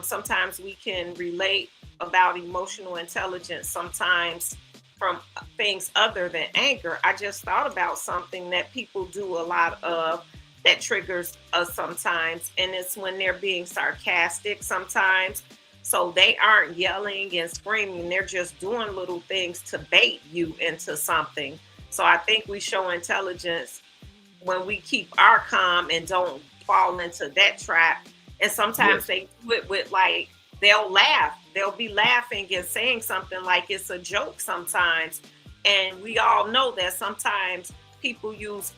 Speaker 6: sometimes we can relate about emotional intelligence sometimes from things other than anger. I just thought about something that people do a lot of that triggers us sometimes, and it's when they're being sarcastic sometimes. So they aren't yelling and screaming, they're just doing little things to bait you into something. So I think we show intelligence when we keep our calm and don't fall into that trap. And sometimes they do it with, like, they'll laugh. They'll be laughing and saying something like it's a joke sometimes. And we all know that sometimes people use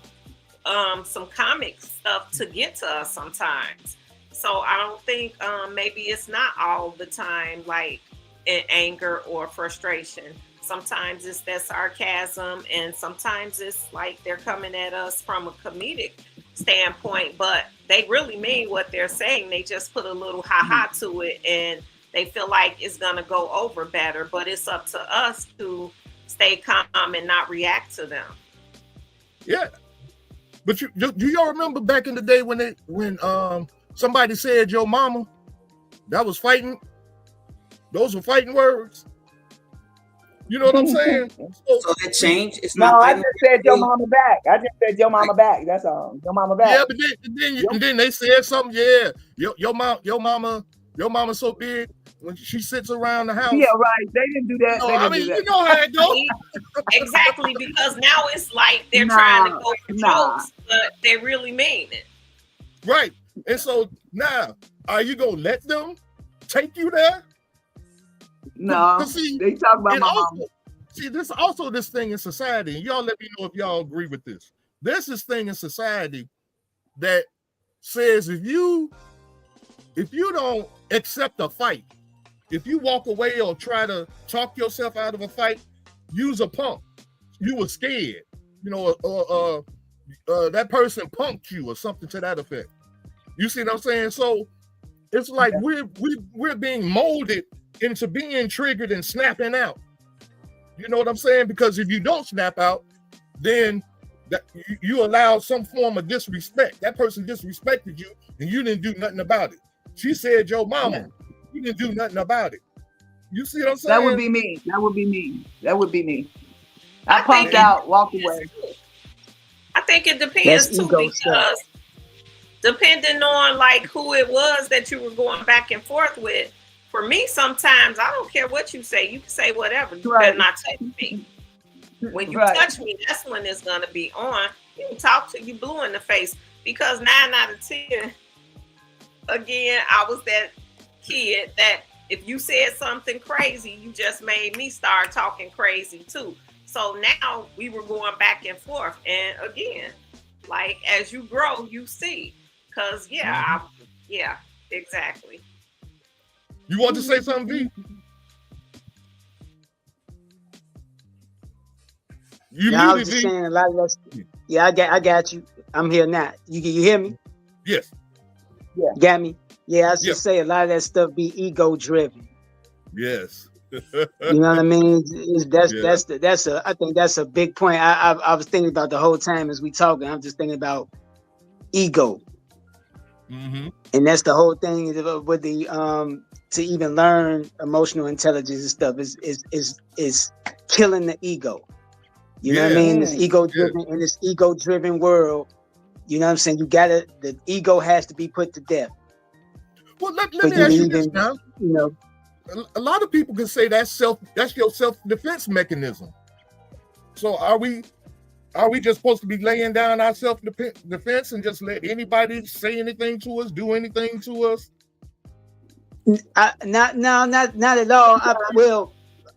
Speaker 6: some comic stuff to get to us sometimes. So I don't think maybe it's not all the time like in anger or frustration. Sometimes it's that sarcasm, and sometimes it's like they're coming at us from a comedic standpoint, but they really mean what they're saying. They just put a little ha-ha to it, and they feel like it's gonna go over better, but it's up to us to stay calm and not react to them.
Speaker 2: Yeah. But do y'all remember back in the day when somebody said your mama? That was fighting. Those were fighting words. You know what I'm saying?
Speaker 3: So it changed. It's
Speaker 4: No,
Speaker 3: not.
Speaker 4: I just said your mama back. I just said your mama back. That's all. Your mama back.
Speaker 2: Yeah, but then they said something. Yeah, your mama so big when she sits around the house.
Speaker 4: Yeah, right. They didn't do that.
Speaker 2: No,
Speaker 4: They didn't do that.
Speaker 2: you know how it goes.
Speaker 6: Exactly, because now it's like they're trying to go for jokes, but they really mean it.
Speaker 2: Right. And so now, are you gonna let them take you there?
Speaker 4: No,
Speaker 2: See,
Speaker 4: they talk about my
Speaker 2: also,
Speaker 4: mama.
Speaker 2: see, this also this thing in society, and y'all let me know if y'all agree with this. There's this thing in society that says if you don't accept a fight, if you walk away or try to talk yourself out of a fight, use a punk. You were scared, you know, or that person punked you or something to that effect. You see what I'm saying? So it's like we're being molded into being triggered and snapping out. You know what I'm saying? Because if you don't snap out, then you allow some form of disrespect. That person disrespected you, and you didn't do nothing about it. She said your mama, you didn't do nothing about it. You see what I'm saying?
Speaker 4: That would be me. That would be me. That would be me. I punked out, walked away.
Speaker 6: I think it depends too, because depending on like who it was that you were going back and forth with. For me, sometimes I don't care what you say. You can say whatever. You better not touch me. When you touch me, that's when it's gonna be on. You can talk to you blue in the face, because 9 out of 10, again, I was that kid that if you said something crazy, you just made me start talking crazy too. So now we were going back and forth, and again, like as you grow, you see. Cause exactly.
Speaker 2: You want to say something, V?
Speaker 5: I was just saying a lot of that. Yeah, I got you. I'm here now. You hear me?
Speaker 2: Yes.
Speaker 5: Yeah. Got me? Yeah, I was just say a lot of that stuff be ego driven.
Speaker 2: Yes.
Speaker 5: You know what I mean? I think that's a big point. I was thinking about the whole time as we talking. I'm just thinking about ego.
Speaker 2: Mm-hmm.
Speaker 5: And that's the whole thing with the to even learn emotional intelligence and stuff is killing the ego. You know what I mean? This ego driven in this ego driven world. You know what I'm saying? The ego has to be put to death.
Speaker 2: Well, let me ask you this now.
Speaker 5: You know,
Speaker 2: a lot of people can say that's your self-defense mechanism. So are we just supposed to be laying down our self-defense and just let anybody say anything to us, do anything to us?
Speaker 5: Not at all.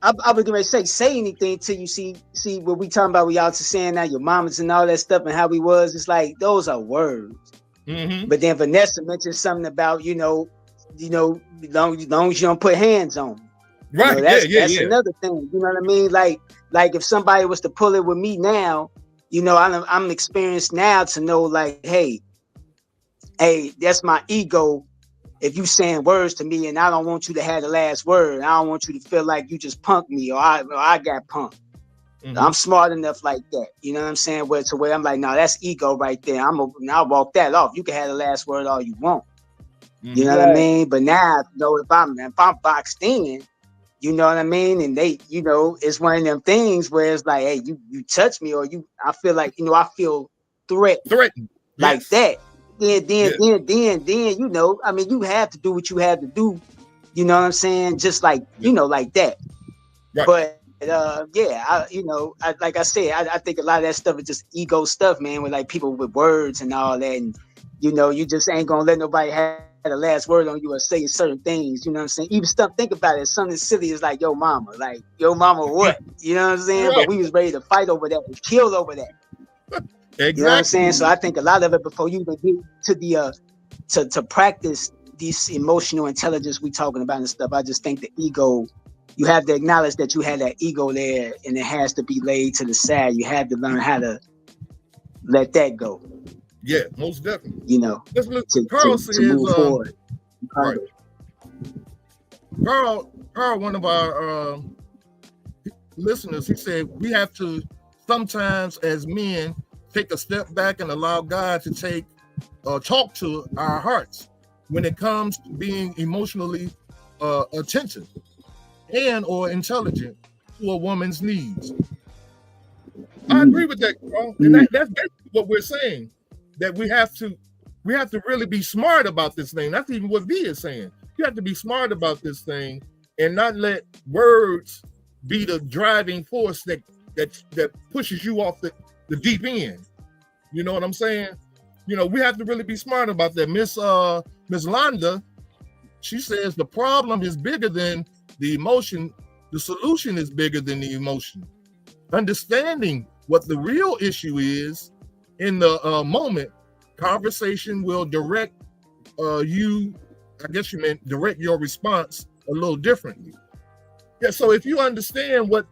Speaker 5: I was going to say anything till you see what we talking about. We out to saying now your mamas and all that stuff and how we was. It's like those are words. Mm-hmm. But then Vanessa mentioned something about long as you don't put hands on me.
Speaker 2: Right.
Speaker 5: That's another thing. You know what I mean? Like if somebody was to pull it with me now, I'm experienced now to know like, hey, that's my ego. If you saying words to me and I don't want you to have the last word, I don't want you to feel like you just punked me or I got punked. I'm smart enough like that. You know what I'm saying? Where I'm like, no, that's ego right there. I'll walk that off. You can have the last word all you want. You know what I mean? But now, if I'm boxed in, you know what I mean? And they, it's one of them things where it's like, hey, you touch me, or I feel like, I feel threatened like that. Then, I mean, you have to do what you have to do. You know what I'm saying? Just like, like that. Right. But like I said, I think a lot of that stuff is just ego stuff, man, with like people with words and all that. And, you just ain't going to let nobody have the last word on you or say certain things. You know what I'm saying? Even stuff, think about it. Something silly is like, yo mama what? You know what I'm saying? Right. But we was ready to fight over that and kill over that. Exactly. You know what I'm saying? So I think a lot of it, before you even get to the to practice this emotional intelligence we talking about and stuff, I just think the ego, you have to acknowledge that you had that ego there, and it has to be laid to the side. You have to learn how to let that go.
Speaker 2: Yeah, most definitely.
Speaker 5: Let's look. Carl says, to move forward.
Speaker 2: Right. Carl, one of our listeners, he said we have to sometimes, as men, take a step back and allow God to talk to our hearts when it comes to being emotionally attentive and or intelligent to a woman's needs. I agree with that, Carl. And that's basically what we're saying, that we have to really be smart about this thing. That's even what V is saying. You have to be smart about this thing and not let words be the driving force that pushes you off the deep end. You know what I'm saying? We have to really be smart about that. Miss Londa, she says the problem is bigger than the emotion. The solution is bigger than the emotion. Understanding what the real issue is in the moment, conversation will direct you. I guess you meant direct your response a little differently. Yeah. So if you understand what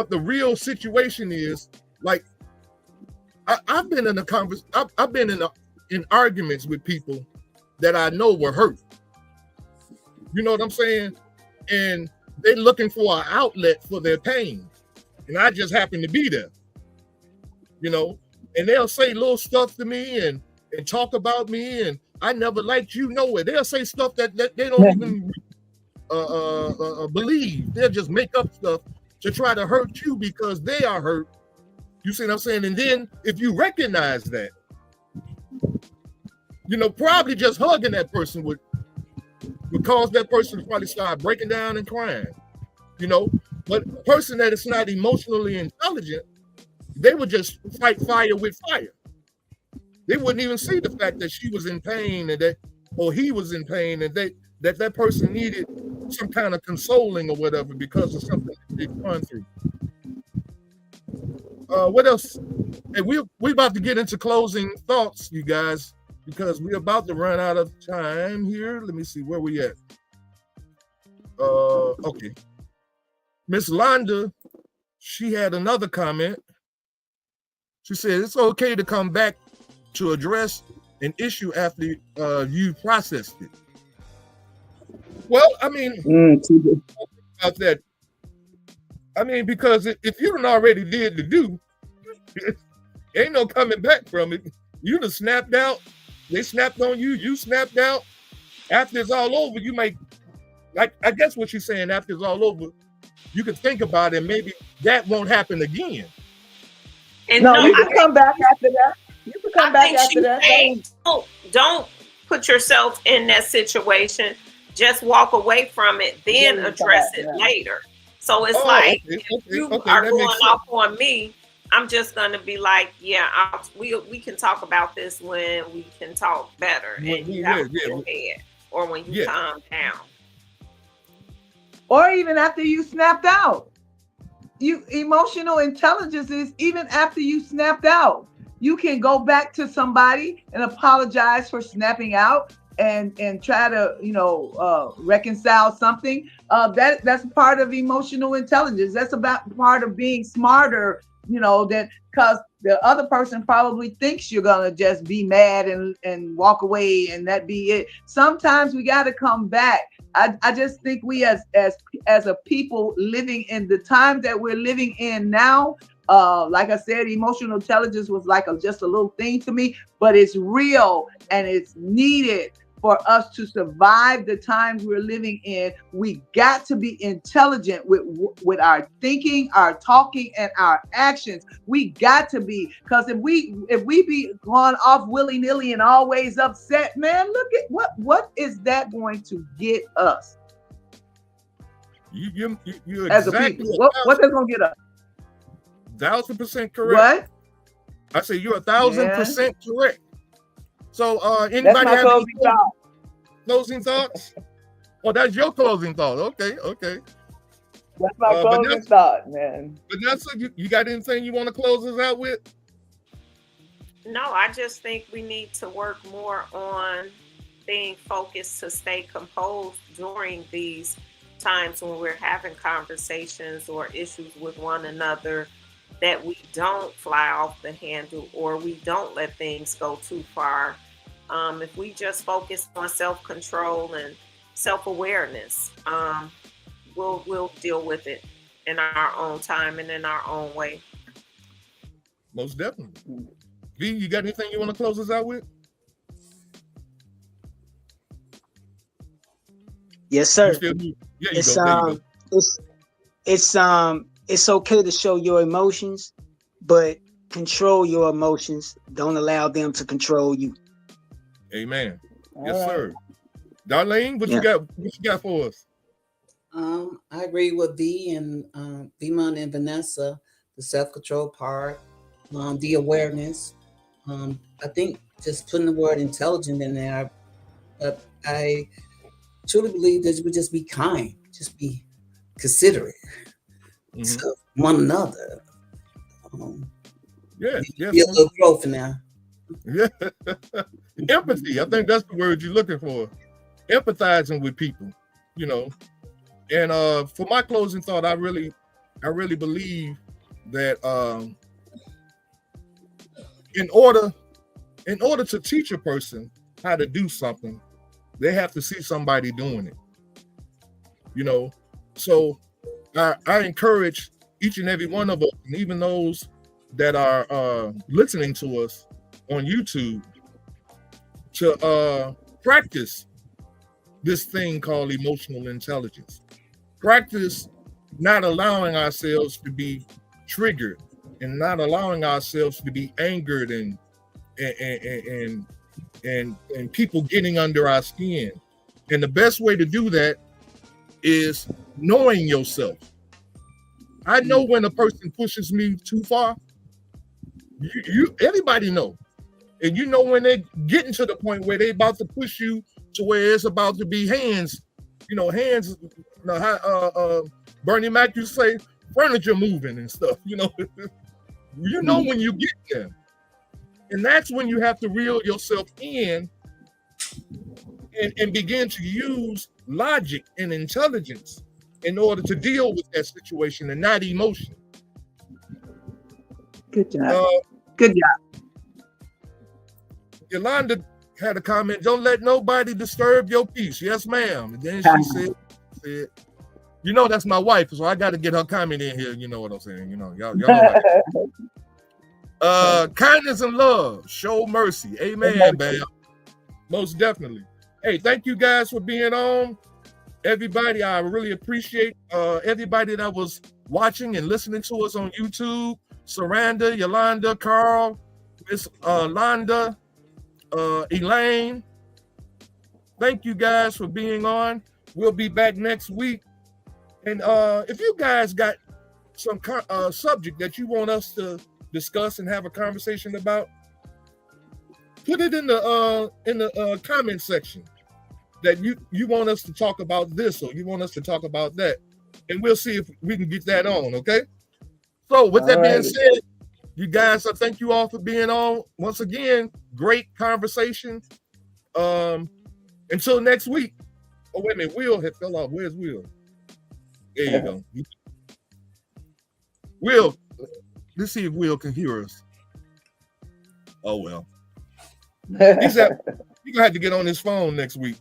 Speaker 2: the real situation is, like I've been in I've been in arguments with people that I know were hurt. You know what I'm saying? And they're looking for an outlet for their pain. And I just happen to be there. And they'll say little stuff to me and talk about me, and I never liked you nowhere. They'll say stuff that they don't even believe. They'll just make up stuff to try to hurt you because they are hurt. You see what I'm saying? And then if you recognize that, probably just hugging that person would cause that person to probably start breaking down and crying. But a person that is not emotionally intelligent, they would just fight fire with fire. They wouldn't even see the fact that she was in pain or he was in pain, and that person needed some kind of consoling or whatever because of something they've gone through. What else? Hey, we're about to get into closing thoughts, you guys, because we're about to run out of time here. Let me see where we at. Okay. Miss Londa, she had another comment. She said it's okay to come back to address an issue after you processed it. Well, I mean, about that. I mean, because if you done already did the do, ain't no coming back from it. You done snapped out. They snapped on you. You snapped out. After it's all over, you might, like, I guess what you're saying, after it's all over, you can think about it. Maybe that won't happen again.
Speaker 4: And no, you can come back after that. You can come back after that.
Speaker 6: Don't put yourself in that situation. Just walk away from it, then address it later. So it's if you are going off on me, I'm just going to be like, we can talk about this when we can talk better and you have a clear head, or when you calm down.
Speaker 4: Or even after you snapped out. Emotional intelligence is even after you snapped out. You can go back to somebody and apologize for snapping out and try to reconcile something. That's part of emotional intelligence. That's about part of being smarter, that because the other person probably thinks you're gonna just be mad and walk away and that be it. Sometimes we got to come back I just think we as a people living in the times that we're living in now, like I said, emotional intelligence was like just a little thing to me, but it's real and it's needed for us to survive the times we're living in. We got to be intelligent with our thinking, our talking, and our actions. We got to be, because if we be going off willy-nilly and always upset, man, look at what is that going to get us?
Speaker 2: You're
Speaker 4: as
Speaker 2: exactly
Speaker 4: a people. What that's gonna get us?
Speaker 2: 1,000% correct.
Speaker 4: What?
Speaker 2: I say you're 1,000% correct. So,
Speaker 4: That's
Speaker 2: anybody
Speaker 4: my
Speaker 2: have any
Speaker 4: closing thought.
Speaker 2: closing thoughts? Oh, that's your closing thought. Okay.
Speaker 4: That's my closing thought, man.
Speaker 2: Vanessa, you got anything you want to close us out with?
Speaker 6: No, I just think we need to work more on being focused to stay composed during these times when we're having conversations or issues with one another, that we don't fly off the handle or we don't let things go too far. If we just focus on self-control and self-awareness, we'll deal with it in our own time and in our own way.
Speaker 2: Most definitely. V, you got anything you want to close us out with?
Speaker 5: Yes, sir. It's okay to show your emotions, but control your emotions. Don't allow them to control you.
Speaker 2: Amen. Yes, sir. Darlene, what you got for us?
Speaker 3: I agree with V and Vimon and Vanessa, the self-control part, the awareness. I think just putting the word intelligent in there, I truly believe that we just be kind, just be considerate to one another.
Speaker 2: Be a
Speaker 3: little growth in there.
Speaker 2: Yeah. Empathy. I think that's the word you're looking for. Empathizing with people, you know. And for my closing thought, I really believe that in order to teach a person how to do something, they have to see somebody doing it. You know, so I encourage each and every one of us, and even those that are listening to us on YouTube, to practice this thing called emotional intelligence. Practice not allowing ourselves to be triggered and not allowing ourselves to be angered and people getting under our skin. And the best way to do that is knowing yourself. I know when a person pushes me too far. Everybody know. And you know when they're getting to the point where they're about to push you to where it's about to be hands. Bernie Mac used to say furniture moving and stuff, you know. You know when you get there. And that's when you have to reel yourself in and begin to use logic and intelligence in order to deal with that situation and not emotion.
Speaker 4: Good job. Good job.
Speaker 2: Yolanda had a comment, don't let nobody disturb your peace. Yes, ma'am. And then she said, you know, that's my wife, so I got to get her comment in here. You know what I'm saying? You know, y'all know kindness and love, show mercy. Amen, bam. Most definitely. Hey, thank you guys for being on. Everybody, I really appreciate everybody that was watching and listening to us on YouTube. Saranda, Yolanda, Carl, Miss Londa, Elaine. Thank you guys for being on. We'll be back next week. And if you guys got some subject that you want us to discuss and have a conversation about, put it in the comment section that you want us to talk about this or you want us to talk about that, and we'll see if we can get that on. Okay. So with that being said, you guys, thank you all for being on. Once again, great conversation. Until next week. Oh, wait a minute. Will had fell off. Where's Will? There you go. Will, let's see if Will can hear us. Oh, well. He's going to have to get on his phone next week.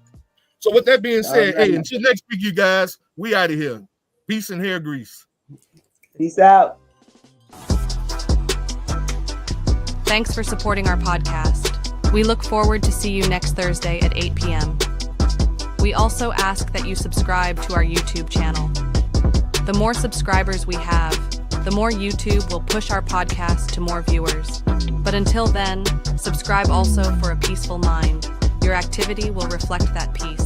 Speaker 2: So with that being said,
Speaker 4: All right.
Speaker 2: hey, until next week, you guys, we out of here. Peace and hair grease.
Speaker 4: Peace out.
Speaker 1: Thanks for supporting our podcast. We look forward to see you next Thursday at 8 p.m. We also ask that you subscribe to our YouTube channel. The more subscribers we have, the more YouTube will push our podcast to more viewers. But until then, subscribe also for a peaceful mind. Your activity will reflect that peace.